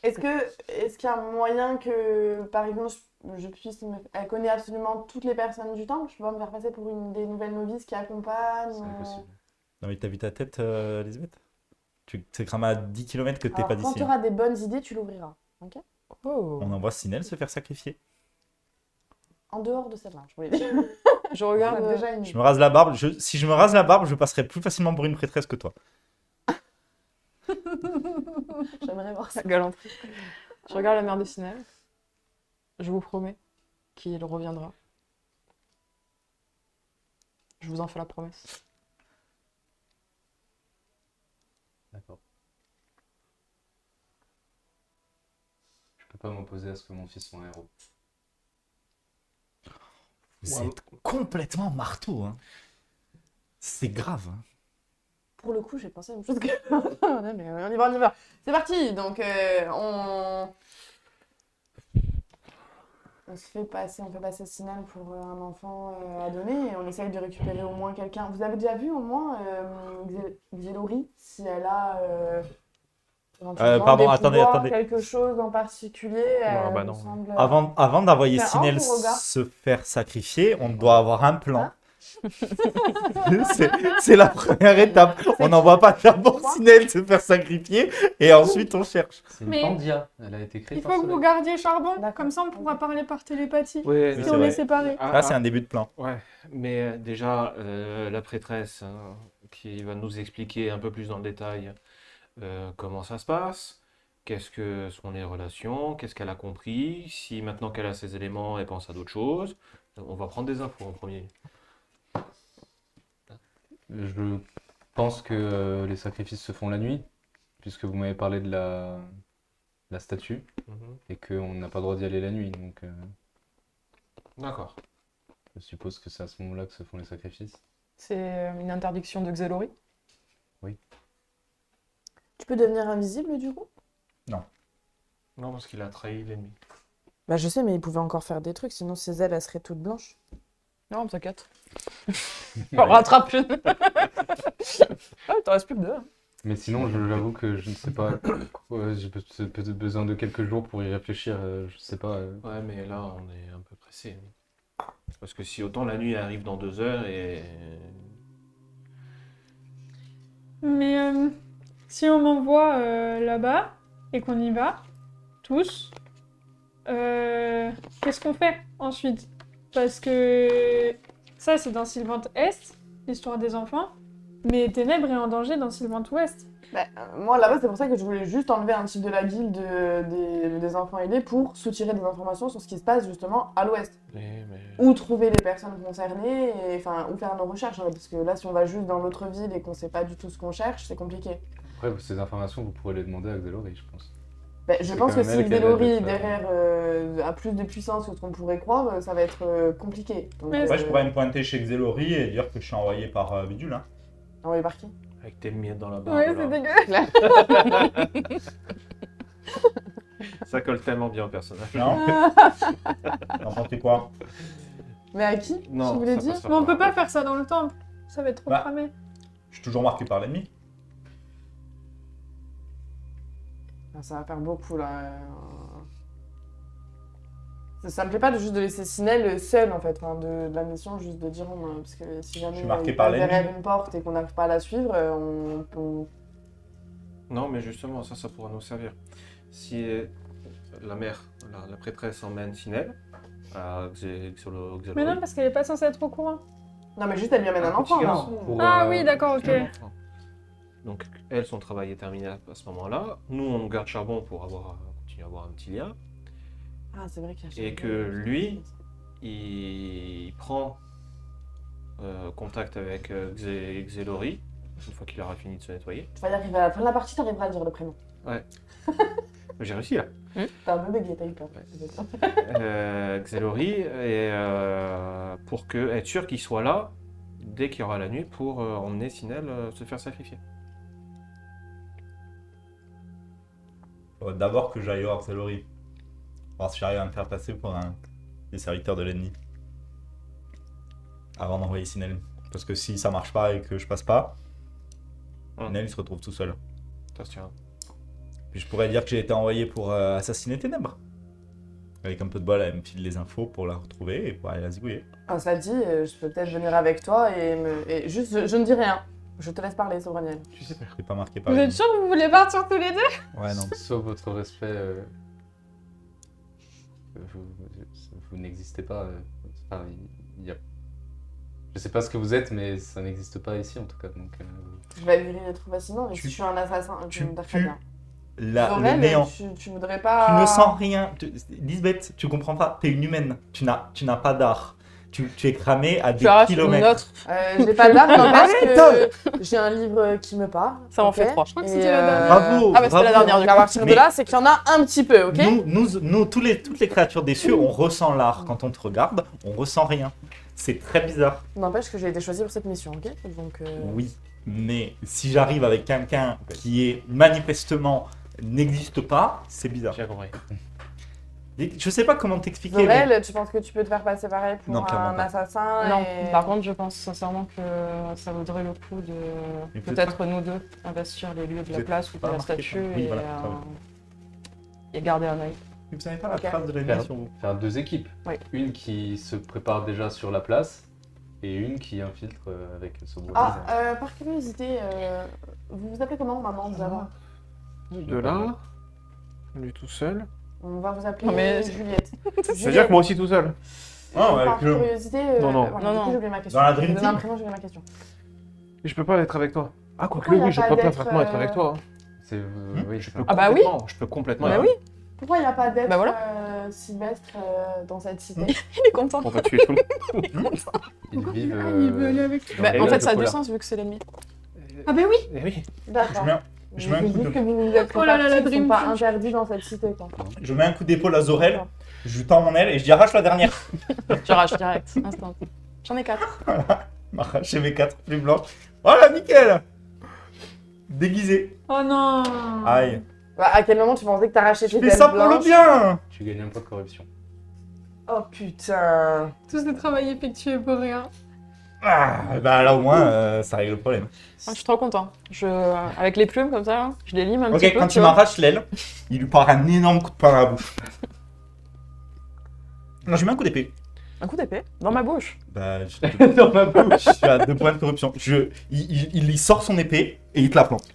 Est-ce qu'il y a un moyen que, par exemple, je puisse elle connaît absolument toutes les personnes du temple, je peux pas me faire passer pour une des nouvelles novices qui accompagnent C'est impossible. Non, mais t'as vu ta tête, Elisabeth? Tu t'es cramé à 10 km que t'es Alors, pas quand d'ici. tu auras des bonnes idées, tu l'ouvriras. Oh. On envoie Sinel se faire sacrifier. En dehors de celle-là, je voulais dire. Je regarde. On a déjà une Je me rase la barbe. Si je me rase la barbe, je passerai plus facilement pour une prêtresse que toi. J'aimerais voir ça. La galanterie. Je regarde la mère de Sinel. Je vous promets qu'il reviendra. Je vous en fais la promesse. D'accord. peux pas m'opposer à ce que mon fils soit un héros. Vous Ouais. êtes complètement marteau. Hein. C'est grave. Hein. Pour le coup, j'ai pensé à la même chose que. Ouais, mais on y va, on y va. C'est parti. Donc, on fait passer Sinal pour un enfant à donner et on essaye de récupérer au moins quelqu'un. Vous avez déjà vu au moins Xelori, si elle a éventuellement Pardon, des attendez, pouvoirs, attendez. quelque chose en particulier bah me non. semble- Avant d'envoyer Fais un Sinel pour Roga. se faire sacrifier, on doit avoir un plan. Hein C'est la première étape. On n'envoie pas d'abord Quoi Sinel se faire sacrifier et ensuite on cherche. C'est une Mais- Pandia. Elle a été créée Il par faut que vous Soleil. gardiez Charbon, D'accord. comme ça on pourra parler par télépathie. Ouais, Oui, si c'est on vrai. est séparés. Ah, Là, c'est un début de plan. Ouais, mais déjà, la prêtresse hein, qui va nous expliquer un peu plus dans le détail comment ça se passe, qu'est-ce que sont les relations, qu'est-ce qu'elle a compris, si maintenant qu'elle a ces éléments, elle pense à d'autres choses. On va prendre des infos en premier. Je pense que les sacrifices se font la nuit, puisque vous m'avez parlé de la statue, et qu'on n'a pas le droit d'y aller la nuit. Donc, D'accord. je suppose que c'est à ce moment-là que se font les sacrifices. C'est une interdiction de Xelori. Tu peux devenir invisible du coup? Non, parce qu'il a trahi l'ennemi. Bah je sais, mais il pouvait encore faire des trucs, sinon ses ailes elles seraient toutes blanches. Non, t'inquiète. On rattrape une. Ah, t'en restes plus que deux. hein. Mais sinon, j'avoue que je ne sais pas. J'ai peut-être besoin de quelques jours pour y réfléchir. Je sais pas. Ouais, mais là, on est un peu pressé. Parce que si autant la nuit arrive dans 2 heures et... Mais si on m'envoie là-bas et qu'on y va, tous, qu'est-ce qu'on fait ensuite? Parce que ça, c'est dans Sylvante Est, l'histoire des enfants, mais Ténèbres est en danger dans Sylvante Ouest. Bah, moi là-bas, c'est pour ça que je voulais juste enlever un type de la guilde des enfants aidés pour soutirer des informations sur ce qui se passe justement à l'ouest. mais... Ou trouver les personnes concernées, ou faire nos recherches. Hein, parce que là, si on va juste dans l'autre ville et qu'on sait pas du tout ce qu'on cherche, c'est compliqué. Après, ces informations, vous pourrez les demander à Xelori, je pense. Bah, je C'est pense quand que même si elle qui a Xelori l'air d'être, derrière a plus de puissance que ce qu'on pourrait croire, ça va être compliqué. Donc, Ouais, Ouais, je pourrais me pointer chez Xelori et dire que je suis envoyé par Bidule. Hein. envoyé par qui? Avec tes miettes dans la barbe. Ouais, là. c'est dégueulasse. Ça colle tellement bien au personnage. Non T'en pensais quoi? Mais à qui? Non, tu voulais ça dire? passera Mais on pas. peut pas faire ça dans le temple, ça va être trop Bah. cramé. Je suis toujours marqué par l'ennemi. Ah, ça va faire beaucoup là. Ça me plaît pas de juste de laisser Sinel seul en fait, de la mission, juste de dire parce que si jamais Je suis marqué il par passe derrière l'ennemi. une porte et qu'on n'arrive pas à la suivre, Non, mais justement, ça pourra nous servir. Si la mère, la prêtresse emmène Sinel à Xelori. Mais non, parce qu'elle est pas censée être au courant. Non mais juste elle lui amène un enfant. petit non garçon. Pour, Ah oui, d'accord, ok. Un enfant. Donc, elle, son travail est terminé à ce moment-là. Nous, on garde Charbon pour continuer à avoir un petit lien. Ah c'est vrai qu'il y a Et que lui, il prend contact avec Xelori, une fois qu'il aura fini de se nettoyer. Tu vas y arriver à la fin de la partie, t'arriveras à dire le prénom. J'ai réussi là. T'as un peu bégayé, t'as eu peur. Xelori, et pour être sûr qu'il soit là dès qu'il y aura la nuit pour emmener Sinel se faire sacrifier. Faudrait d'abord que j'aille voir Xelori. Voir si j'arrive à me faire passer pour un des serviteurs de l'ennemi. Avant d'envoyer Sinel. Parce que si ça marche pas et que je passe pas, Sinel il se retrouve tout seul. Attention. Puis je pourrais dire que j'ai été envoyé pour assassiner Ténèbres. Avec un peu de bol, elle me file les infos pour la retrouver et pour aller la zigouiller. Enfin, cela dit, je peux peut-être venir avec toi et juste, je ne dis rien. Je te laisse parler, Sobraniel. Je sais pas. C'est pas marqué par Vous êtes sûr que vous voulez partir tous les deux? Ouais, non. Sauf votre respect, vous n'existez pas. Enfin, il y a... Je sais pas ce que vous êtes, mais ça n'existe pas ici en tout cas. Donc, Je vais virer trop facilement, mais Tu- si je suis un assassin, tu tu me très pues bien. Le Zorel, néant. tu voudrais pas... Tu ne sens rien. Lisbeth, tu comprends pas. T'es une humaine. Tu n'as pas d'art. Tu es cramé à des Tu arraches une kilomètres. autre. J'ai pas d'arme, n'empêche que j'ai un livre qui me parle. Ça en ok. fait 3. Je crois que Et, c'était la dernière. Bravo. Ah, bah c'était la bravo. dernière du Donc à coup. partir de Mais- là, c'est qu'il y en a un petit peu, ok? Nous, toutes les créatures des cieux, on ressent l'art. Quand on te regarde, on ressent rien. C'est très bizarre. N'empêche que j'ai été choisie pour cette mission, ok? Donc, Oui, mais si j'arrive avec quelqu'un qui est manifestement n'existe pas, c'est bizarre. J'ai compris. Je sais pas comment t'expliquer. mais- Zorel, tu penses que tu peux te faire passer pareil pour Non, clairement un pas. assassin Non, et- par contre, je pense sincèrement que ça vaudrait le coup de Mais peut-être peut-être nous deux investir les lieux de la Vous place ou de pas la remarqué, statue oui, et, voilà, ça va. et garder un œil. Vous savez pas la Ok. trace de la Faire, nuit sur vous. faire 2 équipes. Oui. Une qui se prépare déjà sur la place et une qui infiltre avec Sobro. Ah, par curiosité, vous vous appelez comment, maman, d'abord? De là, lui tout seul. On va vous appeler Non, mais- Juliette. C'est-à-dire que moi aussi tout seul. Ah, ouais, Par que- curiosité, Non, non. voilà, Non, du coup, non. j'ai oublié ma question. Dans la Dream J'ai donné un Team. prénom, j'ai oublié ma question. Et je peux pas être avec toi. Ah, quoique, Pourquoi y a oui, j'ai pas pas d'être, parfaitement être avec toi. Hein. C'est, oui, je peux. Ah bah oui. Je peux complètement. Bah être- oui, Pourquoi il n'y a pas d'être Bah voilà. Sylvestre dans cette cité? il est content. On va tuer tout le monde. Ils vivent. Ah, il veut aller avec toi. dans Bah, les en fait, villages ça a de du Polar. sens vu que c'est l'ennemi. Ah ben oui. Eh oui. D'accord. Je mets un coup Vu de- que vous êtes Oh là là, la répartis, ils Dream sont pas Team. interdits dans cette cité, quoi. Je mets un coup d'épaule à Zorel, je lui tends mon aile et je dis arrache la dernière. Tu arraches direct, instant. J'en ai 4. M'arracher mes 4 plus blanches. Voilà, nickel. Déguisé. Oh non. Aïe. Bah, à quel moment tu pensais que t'arrachais Je tes fais têtes ça pour le blanches? bien. Tu gagnes un point de corruption. Oh putain. Tout ce travail effectué pour rien. Ah, bah là au moins, ça règle le problème. Je suis trop content. Avec les plumes comme ça, je les lime un Ok, petit peu. quand tu il vois. m'arrache l'aile, il lui part un énorme coup de poing dans la bouche. Non, je lui mets un coup d'épée. Un coup d'épée dans ma bouche. Bah, dans ma bouche. Je suis à 2 points de corruption. Il y sort son épée et il te la plante.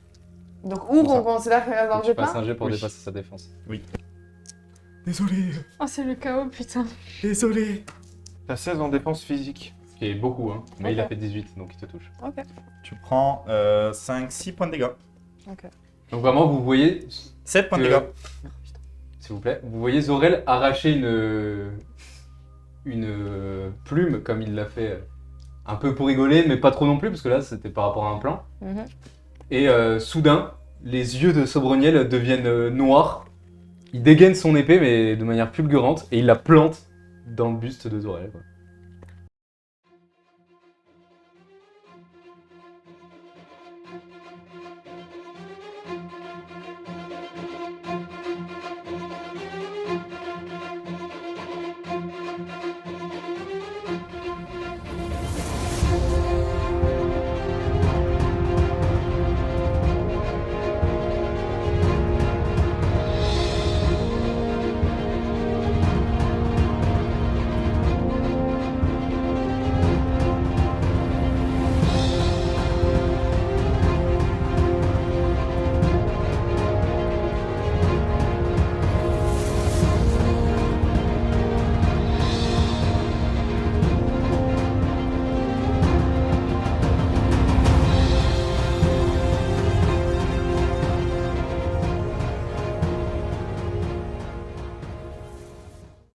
Donc, où Pour ça. on considère qu'il reste dans le Tu jeu passes un jet pour Oui. dépasser sa défense. Désolé, Oh, c'est le chaos, putain. désolé. T'as 16 en défense physique. Ce qui est beaucoup, hein. Mais il a Ok. fait 18, donc il te touche. Tu prends 5-6 points de dégâts. Donc vraiment, vous voyez, 7 points de Que- dégâts. s'il vous plaît, vous voyez Zorel arracher une plume comme il l'a fait un peu pour rigoler, mais pas trop non plus, parce que là c'était par rapport à un plan. Mhm. Et soudain, les yeux de Sobroniel deviennent noirs. Il dégaine son épée, mais de manière fulgurante, et il la plante dans le buste de Zorel. Quoi.